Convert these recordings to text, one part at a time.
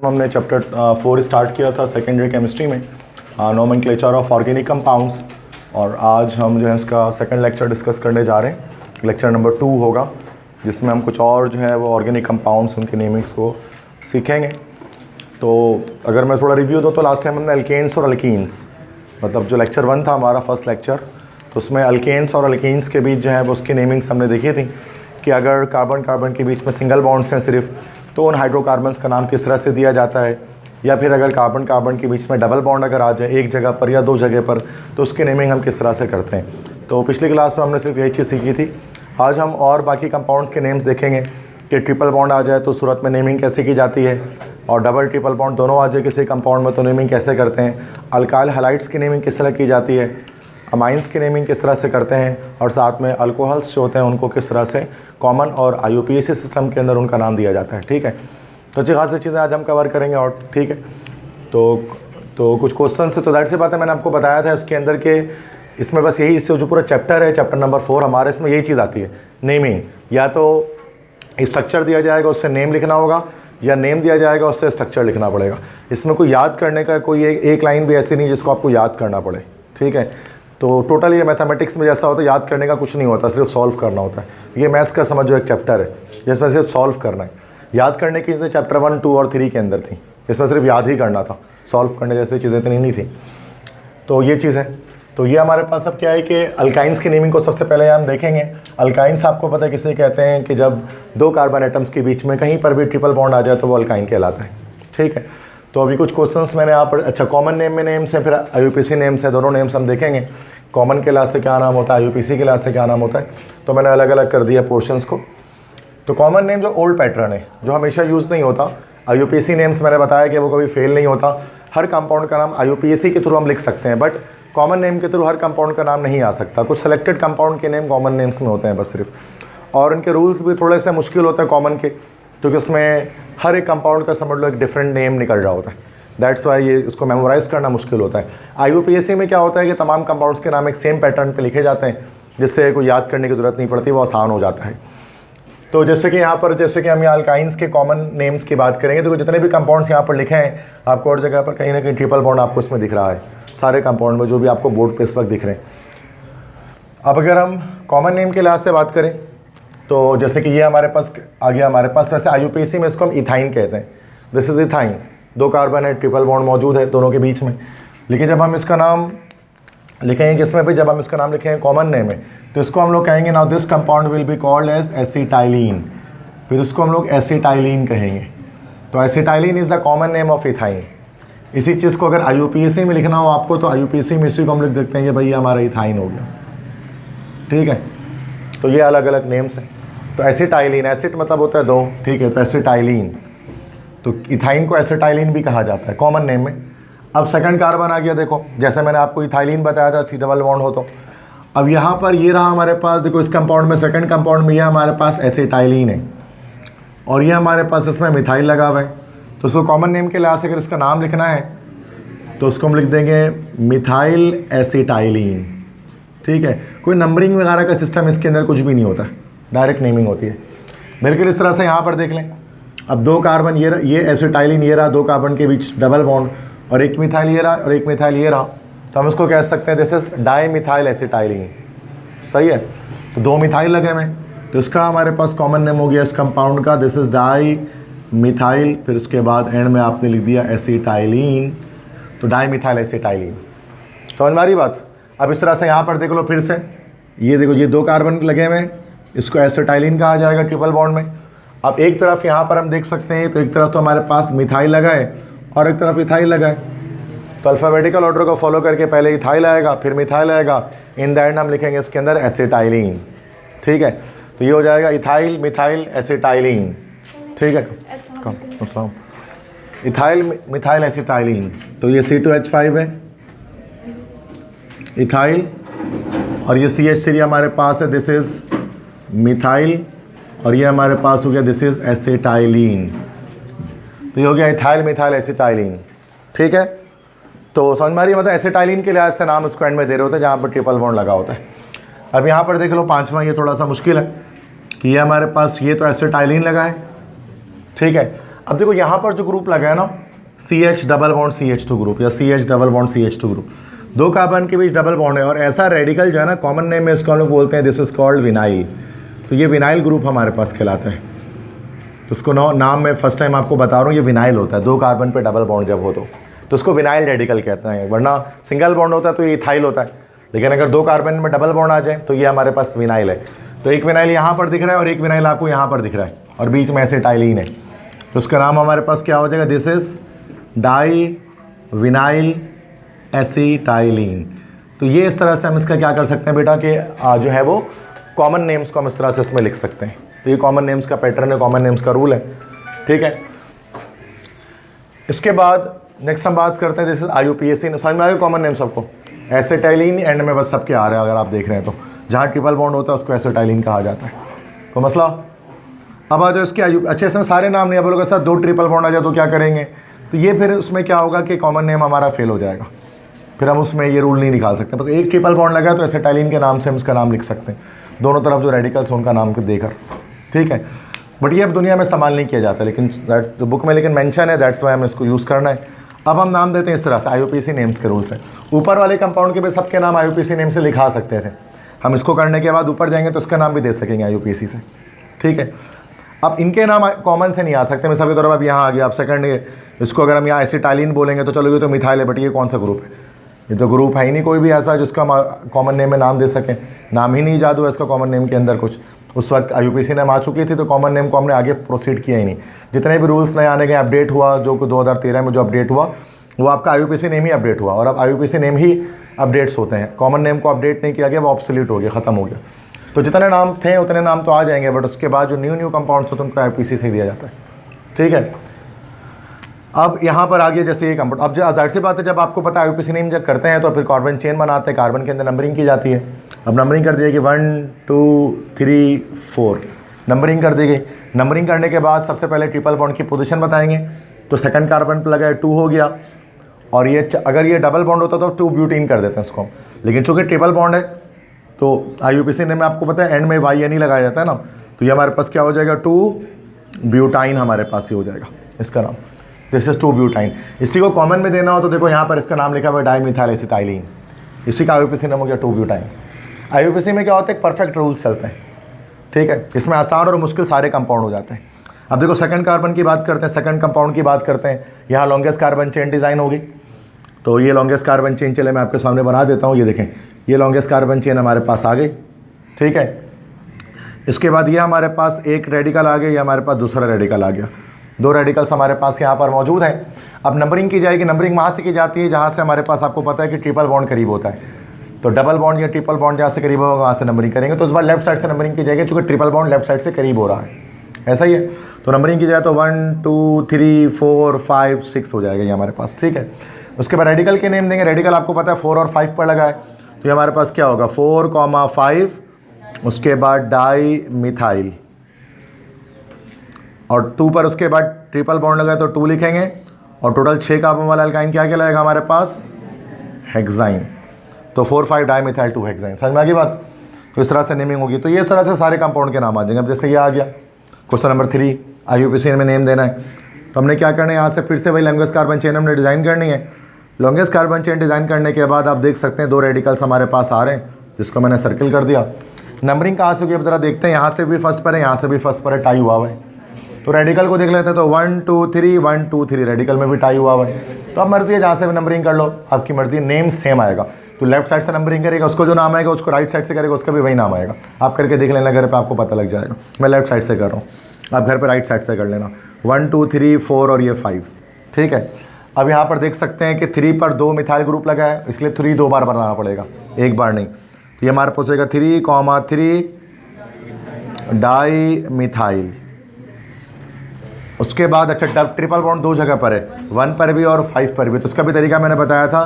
हमने chapter 4 start किया था सेकेंड ईयर केमिस्ट्री में, नोमेनक्लेचर ऑफ ऑर्गेनिक कंपाउंड्स। और आज हम जो है इसका सेकंड लेक्चर डिस्कस करने जा रहे हैं। लेक्चर नंबर 2 होगा, जिसमें हम कुछ और जो है वो ऑर्गेनिक कंपाउंड्स, उनके नेमिंग्स को सीखेंगे। तो अगर मैं थोड़ा रिव्यू दूँ तो लास्ट टाइम हमने अल्केन्स और अल्कीन्स, मतलब जो लेक्चर 1 था हमारा फर्स्ट लेक्चर, तो उसमें अल्केन्स और अल्कीन्स के बीच जो है वो उसकी नेमिंग्स हमने देखी थी कि अगर कार्बन कार्बन के बीच में सिंगल बॉन्ड्स हैं सिर्फ, तो उन हाइड्रोकार्बन्स का नाम किस तरह से दिया जाता है। या फिर अगर कार्बन कार्बन के बीच में डबल बॉन्ड अगर आ जाए एक जगह पर या दो जगह पर, तो उसकी नेमिंग हम किस तरह से करते हैं। तो पिछली क्लास में हमने सिर्फ यही चीज़ सीखी थी। आज हम और बाकी कंपाउंड्स के नेम्स देखेंगे कि ट्रिपल बॉन्ड आ जाए तो सूरत में नेमिंग कैसे की जाती है, और डबल ट्रिपल बॉन्ड दोनों आ जाए किसी कंपाउंड में तो नेमिंग कैसे करते हैं। अल्काइल हैलाइड्स की नेमिंग किस तरह की जाती है, अमाइंस की नेमिंग किस तरह से करते हैं, और साथ में अल्कोहल्स जो होते हैं उनको किस तरह से कॉमन और IUPAC सिस्टम के अंदर उनका नाम दिया जाता है। ठीक है, तो अच्छी खासी चीज़ें आज हम कवर करेंगे। और ठीक है, तो कुछ क्वेश्चन से तो दैट से बात है, मैंने आपको बताया था इसके अंदर के इसमें बस यही, इससे जो पूरा चैप्टर है चैप्टर नंबर 4 हमारे, इसमें यही चीज़ आती है नेमिंग। या तो स्ट्रक्चर दिया जाएगा उससे नेम लिखना होगा, या नेम दिया जाएगा उससे स्ट्रक्चर लिखना पड़ेगा। इसमें कोई याद करने का कोई एक लाइन भी ऐसी नहीं जिसको आपको याद करना पड़े। ठीक है, तो टोटल ये मैथमेटिक्स में जैसा होता है, याद करने का कुछ नहीं होता, सिर्फ सॉल्व करना होता है। ये मैथ्स का समझो एक चैप्टर है जिसमें सिर्फ सॉल्व करना है। याद करने की चीज़ें चैप्टर 1, 2 और 3 के अंदर थी, इसमें सिर्फ याद ही करना था, सॉल्व करने जैसी चीज़ें इतनी नहीं थी। तो ये चीज़ है। तो ये हमारे पास अब क्या है कि अल्काइंस की नेमिंग को सबसे पहले हम देखेंगे। अल्काइंस आपको पता है किसे कहते हैं कि जब दो कार्बन एटम्स के बीच में कहीं पर भी ट्रिपल बॉन्ड आ जाए तो वो अल्काइन कहलाता है। ठीक है, तो अभी कुछ क्वेश्चंस मैंने यहाँ पर, अच्छा कॉमन नेम में नेम्स हैं, फिर IUPAC नेम्स हैं, दोनों नेम्स हम देखेंगे। कॉमन के लिहाज से क्या नाम होता है, IUPAC के लिहाज से क्या नाम होता है, तो मैंने अलग अलग कर दिया पोर्शंस को। तो कॉमन नेम जो ओल्ड पैटर्न है, जो हमेशा यूज़ नहीं होता, IUPAC नेम्स मैंने बताया कि वो कभी फेल नहीं होता। हर कंपाउंड का नाम IUPAC के थ्रू हम लिख सकते हैं, बट कॉमन नेम के थ्रू हर कंपाउंड का नाम नहीं आ सकता। कुछ सेलेक्टेड कंपाउंड के नेम कॉमन नेम्स में होते हैं बस सिर्फ, और इनके रूल्स भी थोड़े से मुश्किल होते हैं कॉमन के, क्योंकि उसमें हर एक कंपाउंड का समझ लो एक डिफरेंट नेम निकल रहा होता है। दैट्स वाई ये उसको मेमोराइज करना मुश्किल होता है। IUPAC में क्या होता है कि तमाम कंपाउंड्स के नाम एक सेम पैटर्न पे लिखे जाते हैं, जिससे कोई याद करने की ज़रूरत नहीं पड़ती, वो आसान हो जाता है। तो जैसे कि यहाँ पर, जैसे कि हम यहाँ अल्काइंस के कॉमन नेम्स की बात करेंगे, तो जितने भी कंपाउंड्स यहाँ पर लिखे हैं आपको और जगह पर कहीं ना कहीं ट्रिपल बॉन्ड आपको इसमें दिख रहा है, सारे कंपाउंड में जो भी आपको बोर्ड पे इस वक्त दिख रहे हैं। अब अगर हम कॉमन नेम के लिहाज से बात करें तो जैसे कि ये हमारे पास आ गया हमारे पास, वैसे IUPAC में इसको हम इथाइन कहते हैं। दिस इज़ इथाइन, दो कार्बन है, ट्रिपल बॉन्ड मौजूद है दोनों के बीच में। लेकिन जब हम इसका नाम लिखेंगे किसमें भी, जब हम इसका नाम लिखेंगे कॉमन नेम में, तो इसको हम लोग कहेंगे now this compound will be called as acetylene, फिर उसको हम लोग एसिटाइलिन कहेंगे। तो acetylene is the common name of ethyne. इसी चीज़ को अगर IUPAC में लिखना हो आपको, तो IUPAC में इसी को हम लिख देखते हैं कि भाई ये हमारा इथाइन हो गया। ठीक है, तो ये अलग अलग नेम्स हैं। तो एसिटाइलिन, एसिड मतलब होता है दो, ठीक है, तो एसिटाइलिन, तो इथाइन को एसिटाइलिन भी कहा जाता है कॉमन नेम में। अब सेकंड कार्बन आ गया, देखो जैसे मैंने आपको इथाइलिन बताया था, डबल बॉन्ड हो तो अब यहाँ पर ये रहा हमारे पास, देखो इस कंपाउंड में, सेकंड कंपाउंड में ये हमारे पास एसिटाइलिन है, और ये हमारे पास इसमें मिथाइल लगा हुआ है। तो उसको कॉमन नेम के लिहाज से अगर इसका नाम लिखना है तो उसको हम लिख देंगे मिथाइल एसिटाइलिन। ठीक है, कोई नंबरिंग वगैरह का सिस्टम इसके अंदर कुछ भी नहीं होता, डायरेक्ट नेमिंग होती है। बिल्कुल इस तरह से यहाँ पर देख लें, अब दो कार्बन ये एसिटाइलिन ये रहा, दो कार्बन के बीच डबल बॉन्ड, और एक मिथाइल ये रहा और एक मिथाइल ये रहा, तो हम इसको कह सकते हैं this is di methyl acetylene. सही है, तो दो मिथाइल लगे हुए, तो इसका हमारे पास कॉमन नेम हो गया इस कंपाउंड का, दिस इज डाई मिथाइल, फिर उसके बाद एंड में आपने लिख दिया एसिटाइलिन, तो डाई मिथाइल एसिटाइलिन। तो हमारी बात अब इस तरह से यहाँ पर देख लो फिर से, ये देखो ये दो कार्बन लगे हुए हैं, इसको एसिटाइलिन कहा जाएगा ट्रिपल बॉन्ड में। अब एक तरफ यहाँ पर हम देख सकते हैं, तो एक तरफ तो हमारे पास मिथाइल लगा है और एक तरफ इथाइल लगा है, तो अल्फ़ाबेटिकल ऑर्डर को फॉलो करके पहले इथाइल आएगा फिर मिथाइल आएगा, इन द एंड हम लिखेंगे इसके अंदर एसिटाइलिन। ठीक है, तो ये हो जाएगा इथाइल मिथाइल एसिटाइलिन। ठीक है, इथाइल मिथाइल एसिटाइलिन, तो ये C2H5 है इथाइल, और ये CH3 हमारे पास है, दिस इज़ मिथाइल, और ये हमारे पास हो गया दिस इज़ एसिटाइलिन। तो ये हो गया इथाइल मिथाइल एसिटाइलिन। ठीक है, तो समझ में आ रही है, मतलब एसिटाइलिन के लिहाज से नाम इसको एंड में दे रहे होते हैं जहाँ पर ट्रिपल बॉन्ड लगा होता है। अब यहाँ पर देख लो पांचवा, ये थोड़ा सा मुश्किल है कि ये हमारे पास ये तो एसिटाइलिन लगा है। ठीक है, अब देखो यहाँ पर जो ग्रुप लगा है ना, CH double bond CH2 group या CH double bond CH2 group, 2 carbon के बीच डबल बॉन्ड है और ऐसा रेडिकल जो है ना, कॉमन नेम में इसको हम लोग बोलते हैं, दिस इज कॉल्ड विनाइल। तो ये विनाइल ग्रुप हमारे पास कहलाता है। तो उसको नाम मैं फर्स्ट टाइम आपको बता रहा हूँ, ये विनाइल होता है। 2 कार्बन पे डबल बॉन्ड जब हो तो उसको विनाइल रेडिकल कहते हैं, वरना सिंगल बॉन्ड होता है तो ये इथाइल होता है। लेकिन अगर 2 कार्बन में डबल बॉन्ड आ जाए तो ये हमारे पास विनाइल है। तो एक विनाइल यहाँ पर दिख रहा है और एक विनाइल आपको यहाँ पर दिख रहा है और बीच में एसिटाइलिन है, तो उसका नाम हमारे पास क्या हो जाएगा, this is divinyl acetylene. तो ये इस तरह से हम इसका क्या कर सकते हैं बेटा कि जो है वो कॉमन नेम्स को हम इस तरह से इसमें लिख सकते हैं। तो ये कॉमन नेम्स का पैटर्न है, कॉमन नेम्स का रूल है, ठीक है। इसके बाद नेक्स्ट हम बात करते हैं, जैसे IUPAC, समझ में आएगा कॉमन नेम सबको। एसिटाइलिन एंड में बस सबके आ रहे हैं, अगर आप देख रहे हैं तो जहाँ ट्रिपल बॉन्ड होता है उसको एसिटाइलिन कहा जाता है। तो मसला अब आ जाओ इसके अच्छे, इसमें सारे नाम नहीं, अब लोगों के साथ 2 ट्रिपल बॉन्ड आ जाए तो क्या करेंगे, तो ये फिर उसमें क्या होगा कि कॉमन नेम हमारा फेल हो जाएगा, फिर हम उसमें ये रूल नहीं निकाल सकते। बस एक ट्रिपल बॉन्ड लगा तो एसिटाइलिन के नाम से हम इसका नाम लिख सकते हैं, दोनों तरफ जो रेडिकल्स उनका नाम देकर, ठीक है। बट ये अब दुनिया में इस्तेमाल नहीं किया जाता, लेकिन दैट्स जो बुक में लेकिन मेंशन है, दैट्स वाई हमें इसको यूज़ करना है। अब हम नाम देते हैं इस तरह से, IUPAC नेम्स के रूल से। ऊपर वाले कंपाउंड के भी सबके नाम IUPAC नेम से लिखा सकते थे, हम इसको करने के बाद ऊपर जाएंगे तो इसका नाम भी दे सकेंगे IUPAC से, ठीक है। अब इनके नाम कॉमन से नहीं आ सकते, मिसाल के तौर पर अब यहाँ आ गया, अब सेकंड इसको अगर हम यहाँ एसिटाइलिन बोलेंगे तो चलो ये तो मिथाइल है, बट ये कौन सा ग्रुप है, ये तो ग्रुप है ही नहीं कोई भी ऐसा जिसका कॉमन नेम में नाम दे सकें, नाम ही नहीं जादू है इसका कॉमन नेम के अंदर कुछ। उस वक्त IUPAC नेम आ चुकी थी तो कॉमन नेम को हमने आगे प्रोसीड किया ही नहीं। जितने भी रूल्स नए आने के अपडेट हुआ, जो 2013 में जो अपडेट हुआ, वो आपका IUPAC नेम ही अपडेट हुआ, और अब IUPAC नेम ही अपडेट्स होते हैं, कॉमन नेम को अपडेट नहीं किया गया, वो ऑब्सोलीट हो गया, ख़त्म हो गया। तो जितने नाम थे उतने नाम तो आ जाएंगे, बट उसके बाद जो न्यू कंपाउंड्स होते हैं उनको IUPAC से दिया जाता है, ठीक है। अब यहाँ पर आगे जैसे ये कंपाउंड, अब जाहिर सी बात है जब आपको पता है IUPAC नेम जब करते हैं तो फिर कार्बन चेन बनाते हैं, कार्बन के अंदर नंबरिंग की जाती है। अब नंबरिंग कर दी जाएगी 1 2 3 4, नंबरिंग कर दी गई। नंबरिंग करने के बाद सबसे पहले ट्रिपल बॉन्ड की पोजीशन बताएंगे, तो सेकंड कार्बन पर लगा है 2 हो गया, और ये अगर ये डबल बॉन्ड होता तो 2 ब्यूटीन कर देते हैं उसको, लेकिन चूँकि ट्रिपल बॉन्ड है तो IUPAC नेम में आपको पता है एंड में YN लगाया जाता है ना, तो ये हमारे पास क्या हो जाएगा, 2 ब्यूटाइन हमारे पास ही हो जाएगा इसका नाम, दिस इज 2 ब्यूटाइन। इसी को कॉमन में देना हो तो देखो यहाँ पर इसका नाम लिखा हुआ है डाईमिथाइल एसिटाइलिन, इसी का IUPAC नाम हो गया 2 ब्यूटाइन। IUPAC में क्या होता है, परफेक्ट रूल्स चलते हैं, ठीक है। इसमें आसान और मुश्किल सारे कंपाउंड हो जाते हैं। अब देखो सेकंड कार्बन की बात करते हैं, सेकंड कंपाउंड की बात करते हैं। यहाँ लॉन्गेस्ट कार्बन चेन डिज़ाइन होगी, तो ये लॉन्गेस्ट कार्बन चेन चले मैं आपके सामने बना देता हूँ। ये देखें, ये लॉन्गेस्ट कार्बन चेन हमारे पास आ गई, ठीक है। इसके बाद ये हमारे पास एक रेडिकल आ गया, ये हमारे पास दूसरा रेडिकल आ गया, 2 रेडिकल्स हमारे पास यहाँ पर मौजूद हैं। अब नंबरिंग की जाएगी, नंबरिंग वहाँ से की जाती है जहाँ से हमारे पास आपको पता है कि ट्रिपल बॉन्ड करीब होता है, तो डबल बॉन्ड या ट्रिपल बॉन्ड जहाँ से करीब होगा वहाँ से नंबरिंग करेंगे। तो इस बार लेफ्ट साइड से नंबरिंग की जाएगी, चूँकि ट्रिपल बॉन्ड लेफ्ट साइड से करीब हो रहा है, ऐसा ही है। तो नंबरिंग की जाए तो 1 2 3 4 5 6 हो जाएगा ये हमारे पास, ठीक है। उसके बाद रेडिकल के नेम देंगे, रेडिकल आपको पता है 4 और 5 पर लगा है, तो ये हमारे पास क्या होगा 4,5, उसके बाद डाई मिथाइल, और 2 पर उसके बाद ट्रिपल बॉन्ड लगा है तो 2 लिखेंगे, और टोटल 6 कार्बन वाला एल्काइन क्या कहलाएगा हमारे पास, हेक्साइन। तो 4,5 डाईमिथाइल 2 हेक्साइन, समझ में आ गई बात। तो इस तरह से नेमिंग होगी, तो ये इस तरह से सारे कंपाउंड के नाम आ जाएंगे। अब जैसे ये आ गया क्वेश्चन नंबर 3, IUPAC में नेम देना है, तो हमने क्या करना है, यहाँ से फिर से वही लॉन्गेस्ट कार्बन चेन हमने डिज़ाइन करनी है। लॉन्गेस्ट कार्बन चेन डिज़ाइन करने के बाद आप देख सकते हैं 2 रेडिकल्स हमारे पास आ रहे हैं, जिसको मैंने सर्किल कर दिया। नंबरिंग कहाँ से होगी अब ज़रा देखते हैं, यहाँ से भी फर्स्ट पर है, यहाँ से भी फर्स्ट पर है, टाई हुआ हुआ है। तो रेडिकल को देख लेते हैं, तो 1 2 3 1 2 3 रेडिकल में भी टाई हुआ हुआ है। तो अब मर्जी है जहाँ से भी नंबरिंग कर लो, आपकी मर्जी, नेम सेम आएगा। तो लेफ्ट साइड से नंबरिंग करेगा, उसको जो नाम आएगा उसको राइट साइड से करेगा, उसका भी वही नाम आएगा। आप करके देख लेना घर पे, आपको पता लग जाएगा। मैं लेफ्ट साइड से कर रहा हूँ, आप घर पे राइट साइड से कर लेना। 1 2 3 4 और ये 5, ठीक है। अब यहाँ पर देख सकते हैं कि 3 पर 2 मिथाइल ग्रुप लगा है, इसलिए 3 2 बार बनाना पड़ेगा, एक बार नहीं। तो ये हमारे पास होगा 3,3 डाई मिथाइल। उसके बाद अच्छा ट्रिपल बॉन्ड 2 जगह पर है, 1 पर भी और 5 पर भी। तो उसका भी तरीका मैंने बताया था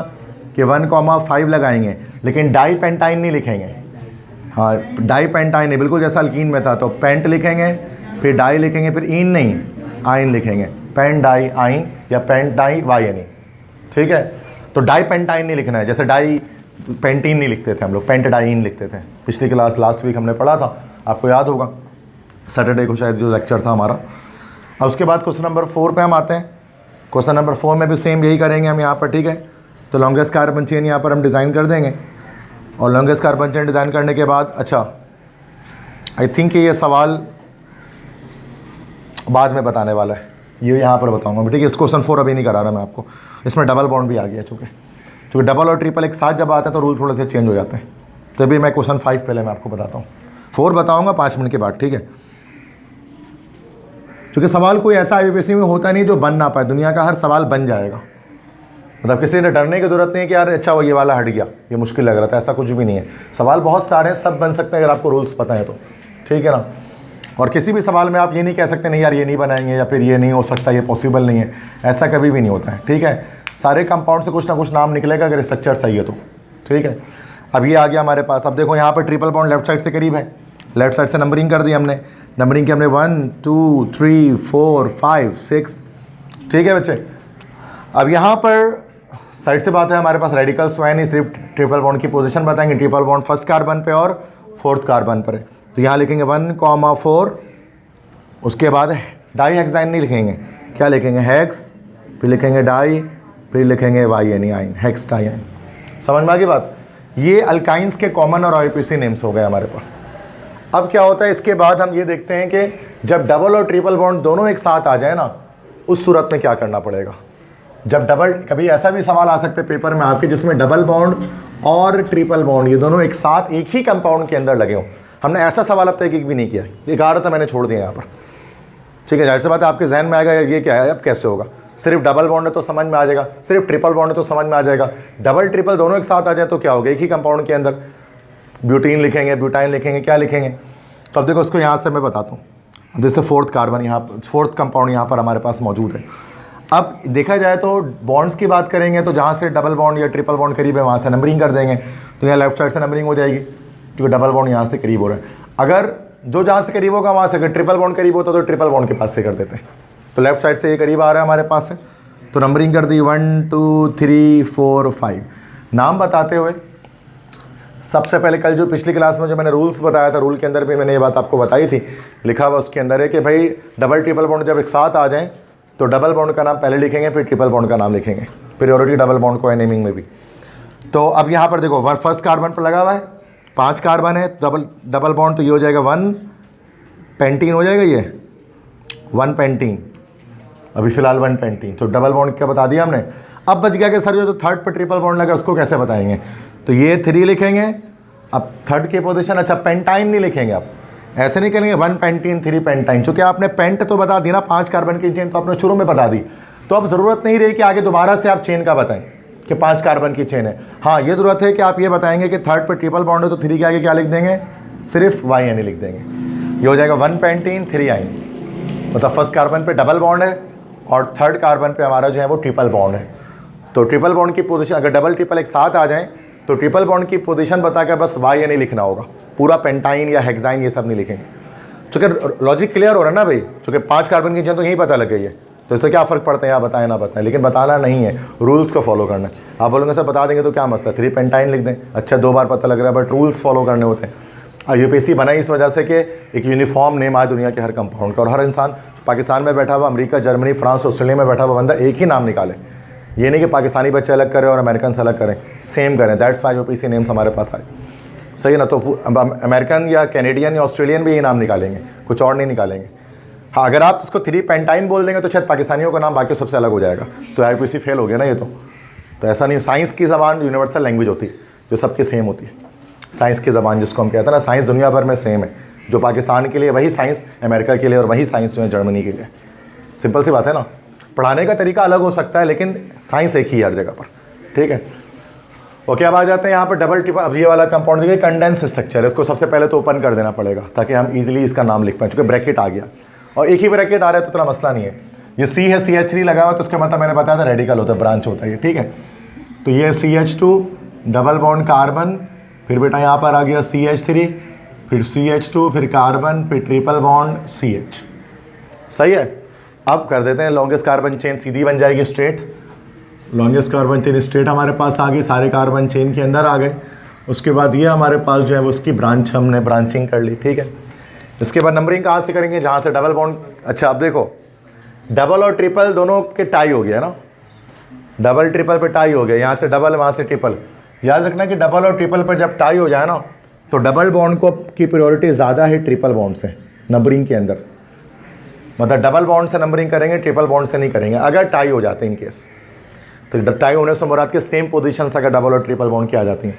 कि 1,5 लगाएंगे, लेकिन डाई पेंटाइन नहीं लिखेंगे। हाँ, डाई पेंटाइन नहीं, बिल्कुल जैसा अल्कीन में था। तो पेंट लिखेंगे, फिर डाई लिखेंगे, फिर इन नहीं आइन लिखेंगे, पेंट डाई आइन या पेंट डाई वाई, ठीक है। तो डाई पेंटाइन नहीं लिखना है, जैसे डाई पेंटीन नहीं लिखते थे हम लोग, पेंट डाइन लिखते थे। पिछली क्लास लास्ट वीक हमने पढ़ा था, आपको याद होगा, सैटरडे को शायद जो लेक्चर था हमारा। अब उसके बाद क्वेश्चन नंबर 4 पे हम आते हैं। क्वेश्चन नंबर 4 में भी सेम यही करेंगे हम यहाँ पर, ठीक है। तो लॉन्गेस्ट कार्बन चेन यहाँ पर हम डिज़ाइन कर देंगे, और लॉन्गेस्ट कार्बन चेन डिज़ाइन करने के बाद, अच्छा आई थिंक ये सवाल बाद में बताने वाला है, ये यहाँ पर बताऊँगा, ठीक है। इस क्वेश्चन 4 अभी नहीं करा रहा मैं आपको, इसमें डबल बॉन्ड भी आ गया, चूँकि डबल और ट्रिपल एक साथ जब आते हैं तो रूल थोड़े से चेंज हो जाते हैं। तो अभी मैं क्वेश्चन 5 पहले मैं आपको बताता हूँ, 4 बताऊँगा 5 मिनट के बाद, ठीक है। क्योंकि सवाल कोई ऐसा IUPAC में होता नहीं जो बन ना पाए, दुनिया का हर सवाल बन जाएगा, मतलब किसी ने डरने की जरूरत नहीं है कि यार अच्छा वो ये वाला हट गया, ये मुश्किल लग रहा था, ऐसा कुछ भी नहीं है। सवाल बहुत सारे हैं, सब बन सकते हैं अगर आपको रूल्स पता है तो, ठीक है ना। और किसी भी सवाल में आप ये नहीं कह सकते नहीं यार ये नहीं बनाएंगे, या फिर ये नहीं हो सकता, ये पॉसिबल नहीं है, ऐसा कभी भी नहीं होता है, ठीक है। सारे कंपाउंड से कुछ ना कुछ नाम निकलेगा अगर स्ट्रक्चर सही है तो, ठीक है। अब ये आ गया हमारे पास। अब देखो यहाँ पर ट्रिपल बॉन्ड लेफ्ट साइड से करीब है, लेफ्ट साइड से नंबरिंग कर दी हमने, नंबरिंग की हमने 1 2 3 4 5 6, ठीक है बच्चे। अब यहाँ पर साइड से बात है हमारे पास रेडिकल्स तो है नहीं, सिर्फ ट्रिपल बॉन्ड की पोजीशन बताएंगे। ट्रिपल बॉन्ड फर्स्ट कार्बन पे और फोर्थ कार्बन पर है, तो यहाँ लिखेंगे 1,4, उसके बाद डाई हेक्साइन नहीं लिखेंगे, क्या लिखेंगे हेक्स, फिर लिखेंगे डाई, फिर लिखेंगे YNE, हेक्स डाई आइन। समझ में आ गई बात। ये अल्काइंस के कॉमन और IUPAC नेम्स हो गए हमारे पास। अब क्या होता है इसके बाद हम ये देखते हैं कि जब डबल और ट्रिपल बॉन्ड दोनों एक साथ आ जाए ना, उस सूरत में क्या करना पड़ेगा। जब डबल, कभी ऐसा भी सवाल आ सकते हैं पेपर में आपके जिसमें डबल बॉन्ड और ट्रिपल बॉन्ड ये दोनों एक साथ एक ही कंपाउंड के अंदर लगे हों। हमने ऐसा सवाल अब तक एक भी नहीं किया, ये कहा रहा था मैंने छोड़ दिया यहाँ पर, ठीक है। जाहिर सी बात है आपके जहन में आएगा ये क्या है, अब कैसे होगा। सिर्फ डबल बॉन्ड है तो समझ में आ जाएगा, सिर्फ ट्रिपल बॉन्ड है तो समझ में आ जाएगा, डबल ट्रिपल दोनों एक साथ आ जाए तो क्या होगा, एक ही कंपाउंड के अंदर ब्यूटीन लिखेंगे, ब्यूटाइन लिखेंगे, क्या लिखेंगे। तो अब देखो उसको यहाँ से मैं बताता हूँ। जैसे फोर्थ कार्बन यहाँ, फोर्थ कंपाउंड यहाँ पर हमारे पास मौजूद है। अब देखा जाए तो बॉन्ड्स की बात करेंगे तो जहाँ से डबल बॉन्ड या ट्रिपल बॉन्ड करीब है वहाँ से नंबरिंग कर देंगे, तो यहाँ लेफ्ट साइड से नंबरिंग हो जाएगी क्योंकि डबल बॉन्ड यहाँ से करीब हो रहा है। अगर जो जहाँ से करीब होगा वहाँ से, अगर ट्रिपल बॉन्ड करीब होता तो ट्रिपल बॉन्ड के पास से कर देते हैं। तो लेफ्ट साइड से ये करीब आ रहा है हमारे पास से, तो नंबरिंग कर दी 1 2 3 4 5। नाम बताते हुए सबसे पहले कल जो पिछली क्लास में जो मैंने रूल्स बताया था, रूल के अंदर भी मैंने ये बात आपको बताई थी, लिखा हुआ उसके अंदर है कि भाई डबल ट्रिपल बॉन्ड जब एक साथ आ जाएं तो डबल बॉन्ड का नाम पहले लिखेंगे, फिर ट्रिपल बॉन्ड का नाम लिखेंगे, प्रियोरिटी डबल बॉन्ड को है नेमिंग में भी। तो अब यहाँ पर देखो फर्स्ट कार्बन पर लगा हुआ है, 5 कार्बन है, डबल बॉन्ड, तो ये हो जाएगा 1 पेंटीन हो जाएगा, ये 1 पेंटीन, अभी फिलहाल 1 पेंटीन। तो डबल बॉन्ड क्या बता दिया हमने। अब बच गया कि सर जो थर्ड पर ट्रिपल बॉन्ड लगा उसको कैसे बताएंगे, तो ये 3 लिखेंगे। अब थर्ड की पोजीशन, अच्छा पेंटाइन नहीं लिखेंगे, आप ऐसे नहीं करेंगे 1 पेंटीन 3 पेंटाइन, चूँकि आपने पेंट तो बता दी ना, 5 कार्बन की चेन तो आपने शुरू में बता दी, तो अब ज़रूरत नहीं रही कि आगे दोबारा से आप चेन का बताएं कि 5 कार्बन की चेन है। हाँ ये ज़रूरत है कि आप ये बताएंगे कि थर्ड पर ट्रिपल बॉन्ड है तो 3 के आगे क्या लिख देंगे, सिर्फ YNE लिख देंगे। ये हो जाएगा 1 पेंटीन 3 आइन, मतलब फर्स्ट कार्बन पे डबल बॉन्ड है और थर्ड कार्बन पे हमारा जो है वो ट्रिपल बॉन्ड है। तो ट्रिपल बॉन्ड की पोजीशन, अगर डबल ट्रिपल एक साथ आ जाएं तो ट्रिपल बॉन्ड की पोजीशन बताकर बस YNE लिखना होगा, पूरा पेंटाइन या हेक्साइन ये सब नहीं लिखेंगे। चूँकि लॉजिक क्लियर हो रहा है ना भाई, चूँकि 5 कार्बन की चेन तो यहीं पता लग गई है, तो इससे क्या फ़र्क पड़ता है, आप बताएं ना बताएं, लेकिन बताना नहीं है, रूल्स को फॉलो करना है। आप बोलेंगे सर बता देंगे तो क्या मसला, 3 पेंटाइन लिख दें, अच्छा 2 बार पता लग रहा है, बट रूल्स फॉलो करने होते हैं। IUPAC बना इस वजह से कि एक यूनिफॉर्म नेम आए दुनिया के हर कंपाउंड का, और हर इंसान पाकिस्तान में बैठा हुआ, अमेरिका, जर्मनी, फ्रांस, ऑस्ट्रेलिया में बैठा हुआ बंदा एक ही नाम निकाले। ये नहीं कि पाकिस्तानी बच्चे अलग करें और अमेरिकन से अलग करें, सेम करें। दैट्स वाई IUPAC नेम्स हमारे पास आए, सही है ना। तो अमेरिकन या कैनेडियन या ऑस्ट्रेलियन भी ये नाम निकालेंगे, कुछ और नहीं निकालेंगे। हाँ अगर आप उसको 3 पेंटाइन बोल देंगे तो शायद पाकिस्तानियों का नाम बाकी सबसे अलग हो जाएगा, तो IUPAC फेल हो गया ना ये। तो ऐसा नहीं, साइंस की ज़बान यूनिवर्सल लैंग्वेज होती है जो सबके सेम होती है। साइंस की ज़बान जिसको हम कहते हैं ना, साइंस दुनिया भर में सेम है, जो पाकिस्तान के लिए वही साइंस अमेरिका के लिए, और वही साइंस जो है जर्मनी के लिए। सिंपल सी बात है ना, पढ़ाने का तरीका अलग हो सकता है लेकिन साइंस एक ही है हर जगह पर, ठीक है। ओके अब आ जाते हैं यहाँ पर डबल ट्रिपल। अब ये वाला कंपाउंड देखिए कंडेंस स्ट्रक्चर है, इसको सबसे पहले तो ओपन कर देना पड़ेगा ताकि हम इजीली इसका नाम लिख पाएँ, चूँकि ब्रैकेट आ गया और एक ही ब्रैकेट आ रहा है तो इतना मसला नहीं है। ये C है, CH3 लगा हुआ, तो उसका मतलब मैंने बताया था रेडिकल होता है, ब्रांच होता है ये, ठीक है। तो ये CH2 डबल बॉन्ड कार्बन, फिर बेटा यहाँ पर आ गया CH3, फिर CH2, फिर कार्बन, फिर ट्रिपल बॉन्ड CH, सही है। अब कर देते हैं लॉन्गेस्ट कार्बन चेन सीधी बन जाएगी straight, longest carbon chain straight हमारे पास आ गई, सारे कार्बन चेन के अंदर आ गए। उसके बाद ये हमारे पास जो है वो उसकी ब्रांच, हमने ब्रांचिंग कर ली, ठीक है। इसके बाद नंबरिंग कहाँ से करेंगे, जहाँ से डबल बॉन्ड। अच्छा अब देखो डबल और ट्रिपल दोनों के टाई हो गया ना, डबल ट्रिपल पे टाई हो गया, यहाँ से डबल वहाँ से ट्रिपल। याद रखना कि डबल और ट्रिपल पर जब टाई हो जाए ना तो डबल बॉन्ड को की प्रायोरिटी ज़्यादा है ट्रिपल बॉन्ड से नंबरिंग के अंदर। मतलब डबल बॉन्ड से नंबरिंग करेंगे, ट्रिपल बॉन्ड से नहीं करेंगे अगर टाई हो जाते हैं इन केस। तो टाई होने से मुराद के सेम पोजीशन अगर डबल और ट्रिपल बॉन्ड की आ जाती हैं।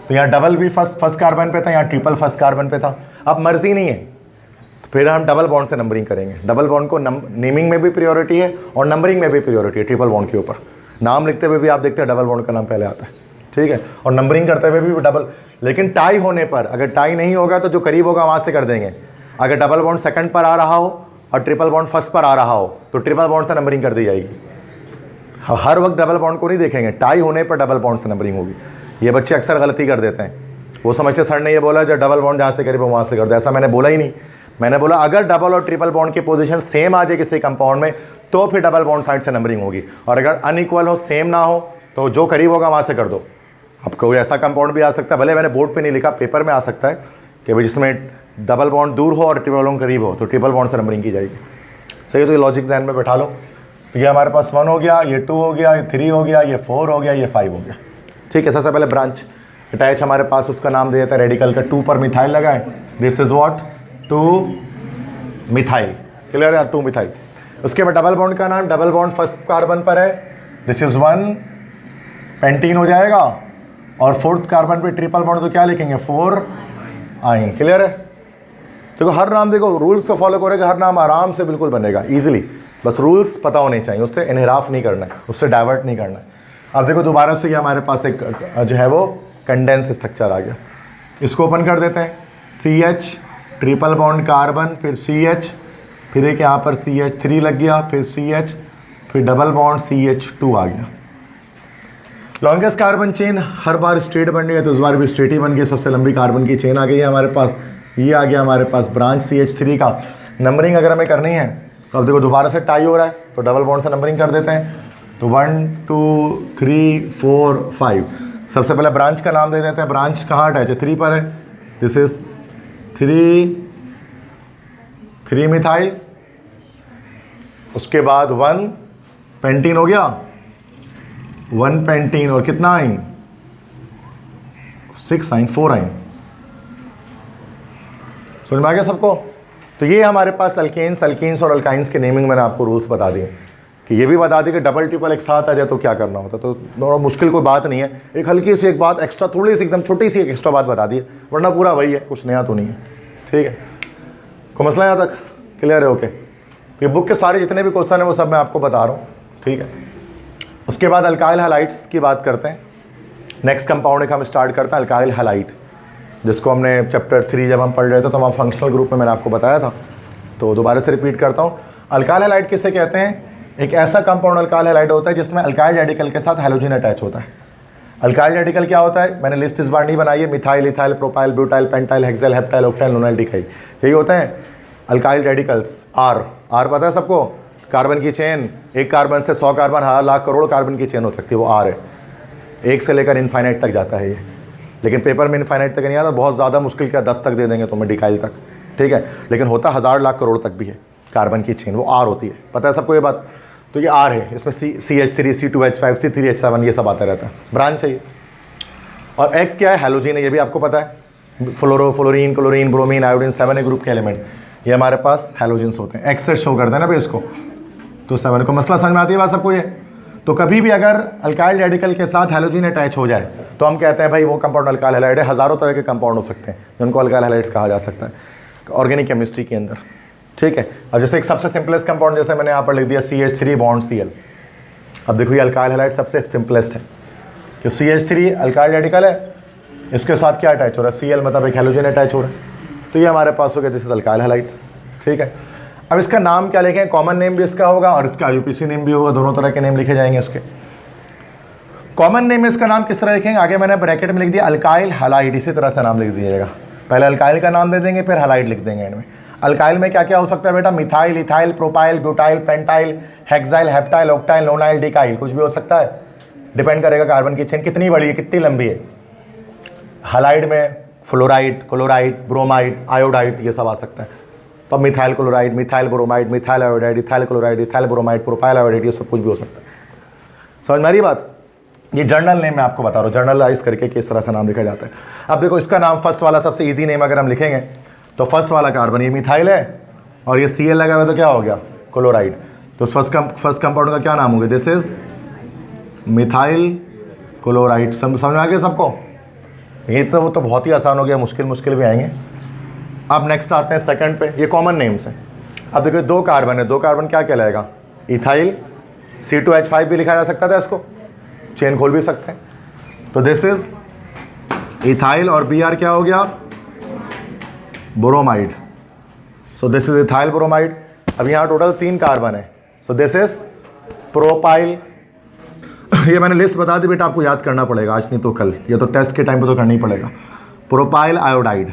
तो यहाँ डबल भी फर्स्ट कार्बन पे था, यहाँ ट्रिपल फर्स्ट कार्बन पे था। अब मर्जी नहीं है तो फिर हम डबल बॉन्ड से नंबरिंग करेंगे। डबल बॉन्ड को नेमिंग में भी प्रायोरिटी है और नंबरिंग में भी प्रायोरिटी है ट्रिपल बॉन्ड के ऊपर। नाम लिखते हुए भी आप देखते हैं डबल बॉन्ड का नाम पहले आता है, ठीक है, और नंबरिंग करते हुए भी डबल। लेकिन टाई होने पर, अगर टाई नहीं होगा तो जो करीब होगा वहाँ से कर देंगे। अगर डबल बॉन्ड सेकंड पर आ रहा हो और ट्रिपल बॉन्ड फर्स्ट पर आ रहा हो तो ट्रिपल बॉन्ड से नंबरिंग कर दी जाएगी। हर वक्त डबल बॉन्ड को नहीं देखेंगे, टाई होने पर डबल बॉन्ड से नंबरिंग होगी। ये बच्चे अक्सर गलती कर देते हैं, वो समझते सर ने ये बोला जब डबल बॉन्ड जहाँ से करीब वहाँ से कर दो। ऐसा मैंने बोला ही नहीं। मैंने बोला अगर डबल और ट्रिपल बॉन्ड की पोजीशन सेम आ जाए किसी कंपाउंड में तो फिर डबल बॉन्ड साइड से नंबरिंग होगी, और अगर अनइक्वल हो, सेम ना हो, तो जो करीब होगा वहाँ से कर दो। अब कोई ऐसा कंपाउंड भी आ सकता है, भले मैंने बोर्ड पे नहीं लिखा, पेपर में आ सकता है कि भाई जिसमें डबल बॉन्ड दूर हो और ट्रिपल बॉन्ड करीब हो तो ट्रिपल बॉन्ड से नंबरिंग की जाएगी। सही है, तो ये लॉजिक जहन में बैठा लो। तो ये हमारे पास 1 हो गया, ये 2 हो गया, ये 3 हो गया, ये 4 हो गया, ये 5 हो गया, ठीक है। सबसे पहले ब्रांच अटैच हमारे पास, उसका नाम दे देता है रेडिकल का। 2 पर मिथाइल लगा है, this is what 2 methyl, clear है, 2 मिथाइल। उसके बाद डबल बॉन्ड का नाम, डबल बॉन्ड फर्स्ट कार्बन पर है, दिस इज 1 पेंटीन हो जाएगा, और 4th कार्बन पे ट्रिपल बॉन्ड तो क्या लिखेंगे 4 आइन, क्लियर है। देखो हर नाम, देखो रूल्स को फॉलो करोगे हर नाम आराम से बिल्कुल बनेगा ईजिली, बस रूल्स पता होने चाहिए, उससे इनहराफ नहीं करना है, उससे डाइवर्ट नहीं करना है। अब देखो दोबारा से ये हमारे पास एक जो है वो कंडेंस स्ट्रक्चर आ गया, इसको ओपन कर देते हैं। CH ट्रिपल बॉन्ड कार्बन, फिर CH, फिर एक यहाँ पर CH3 लग गया, फिर CH, फिर डबल बॉन्ड CH2 आ गया। लॉन्गेस्ट कार्बन चेन हर बार स्ट्रेट बन रही है तो इस बार भी स्ट्रेट ही बन गई, सबसे लंबी कार्बन की चेन आ गई है हमारे पास। ये आ गया हमारे पास ब्रांच CH3 का। नंबरिंग अगर हमें करनी है तो अब देखो दोबारा से टाई हो रहा है तो डबल बॉन्ड से नंबरिंग कर देते हैं। तो 1 2 3 4 5। सबसे पहले ब्रांच का नाम दे देते हैं। ब्रांच कहाँ अटैच है, 3 पर है, दिस इज 3 मिथाइल। उसके बाद 1 पेंटीन हो गया, 1 पेंटीन, और कितना आइन 6 आइन, 4 आइन। समझ में आ गया सबको। तो ये हमारे पास अल्केन्स, अल्कीन्स और अल्काइंस के नेमिंग मैंने आपको रूल्स बता दिए, कि ये भी बता दी कि डबल ट्रिपल एक साथ आ जाए तो क्या करना होता। तो दोनों मुश्किल कोई बात नहीं है, एक हल्की सी एक बात एक्स्ट्रा, थोड़ी सी एकदम छोटी सी एक एक्स्ट्रा बात बता दी, वरना पूरा वही है, कुछ नया तो नहीं है, ठीक है। कोई मसला यहाँ तक क्लियर है, ओके। ये बुक के सारे जितने भी क्वेश्चन हैं वो सब मैं आपको बता रहा हूँ, ठीक है। उसके बाद अल्काइल हैलाइड्स की बात करते हैं। नेक्स्ट कंपाउंड एक हम स्टार्ट करते हैं अल्काइल हैलाइड, जिसको हमने चैप्टर 3 जब हम पढ़ रहे थे तो वहाँ फंक्शनल ग्रुप में मैंने आपको बताया था, तो दोबारा से रिपीट करता हूँ। अल्काइल हैलाइड किसे कहते हैं, एक ऐसा कंपाउंड अल्काइल हैलाइड होता है जिसमें अल्काइल रेडिकल के साथ हैलोजन अटैच होता है। अल्काइल रेडिकल क्या होता है, मैंने लिस्ट इस बार नहीं बनाई है, methyl, ethyl, propyl, butyl, pentyl, hexyl, heptyl, octyl, nonyl, decyl, यही होते हैं अल्काइल रेडिकल्स। आर पता है सबको, कार्बन की चेन, एक कार्बन से 100 कार्बन, 1000 लाख करोड़ कार्बन की चेन हो सकती है, वो आर है। 1 से लेकर इनफाइनाइट तक जाता है ये, लेकिन पेपर में इनफाइनाइट तक नहीं आता, बहुत ज़्यादा मुश्किल क्या 10 तक दे देंगे तुम्हें, डिकाइल तक, ठीक है। लेकिन होता 1000 लाख करोड़ तक भी है कार्बन की चेन, वो आर होती है, पता है सबको ये बात। तो ये आर है, इसमें CH3, C2H5, C3H7 ये सब आता रहता है, ब्रांच चाहिए। और X क्या है, हैलोजन है, ये भी आपको पता है, fluorine, chlorine, bromine, iodine, 7A group के एलिमेंट, ये हमारे पास हैलोजेंस होते हैं। X से शो करते हैं ना भाई इसको, तो 7 को मसला समझ में आती है बात सबको ये। तो कभी भी अगर अल्काइल रेडिकल के साथ हैलोजन अटैच हो जाए तो हम कहते हैं भाई वो कंपाउंड अल्काइल हैलाइड है। हज़ारों तरह के कंपाउंड हो सकते हैं जिनको अल्काइल हैलाइड्स कहा जा सकता है ऑर्गेनिक केमिस्ट्री के अंदर, ठीक है। अब जैसे एक सबसे सिंपलेस्ट कंपाउंड जैसे मैंने यहाँ पर लिख दिया CH3 बॉन्ड Cl। अब देखो ये अल्काइल हैलाइड सबसे सिंपलेस्ट है, कि CH3 अल्काइल रेडिकल है, इसके साथ क्या अटैच हो रहा है, Cl, मतलब एक हैलोजन अटैच हो रहा है, तो ये हमारे पास हो गया दिस इज अल्काइल हैलाइड्स, ठीक है। अब इसका नाम क्या लिखें, कॉमन नेम भी इसका होगा और इसका IUPAC नेम भी होगा, दोनों तरह के नेम लिखे जाएंगे इसके। कॉमन नेम में इसका नाम किस तरह लिखेंगे, आगे मैंने ब्रैकेट में लिख दिया अल्काइल हैलाइड, इसी तरह से नाम लिख दीजिएगा, पहले अल्काइल का नाम दे देंगे फिर हैलाइड लिख देंगे एंड में। अल्काइल में क्या क्या हो सकता है बेटा, methyl, ethyl, propyl, butyl, pentyl, hexyl, heptyl, octyl, nonyl, decyl, कुछ भी हो सकता है, डिपेंड करेगा कार्बन की चेन कितनी बड़ी है, कितनी लंबी है। हैलाइड में फ्लोराइड, क्लोराइड, ब्रोमाइड, आयोडाइड, ये सब आ सकता है, तो अब methyl chloride, methyl bromide, methyl iodide, ethyl chloride, ethyl bromide, propyl iodide, ये सब कुछ भी हो सकता है। समझ में आ रही बात? ये जर्नल नेम मैं आपको बता रहा हूँ, जर्नलाइज करके किस तरह से नाम लिखा जाता है। अब देखो इसका नाम फर्स्ट वाला सबसे इजी नेम अगर हम लिखेंगे तो फर्स्ट वाला कार्बन ये मिथाइल है और ये Cl लगा हुआ तो क्या हो गया? क्लोराइड। तो फर्स्ट कंपाउंड का क्या नाम होगा? This is methyl chloride. समझ में आ गया सबको? ये तो वो तो बहुत ही आसान हो गया, मुश्किल भी आएंगे। अब नेक्स्ट आते हैं सेकंड पे, ये कॉमन नेम्स हैं। अब देखो दो कार्बन है, दो कार्बन क्या कहलाएगा? इथाइल, C2H5 भी लिखा जा सकता था, इसको चेन खोल भी सकते हैं। तो दिस इज इथाइल और Br क्या हो गया? Bromide. So this is ethyl bromide. अब यहाँ टोटल 3 कार्बन है, सो दिस इज प्रोपाइल। ये मैंने लिस्ट बता दी बेटा, आपको याद करना पड़ेगा, आज नहीं तो कल, ये तो टेस्ट के टाइम पे तो करना ही पड़ेगा। Propyl iodide.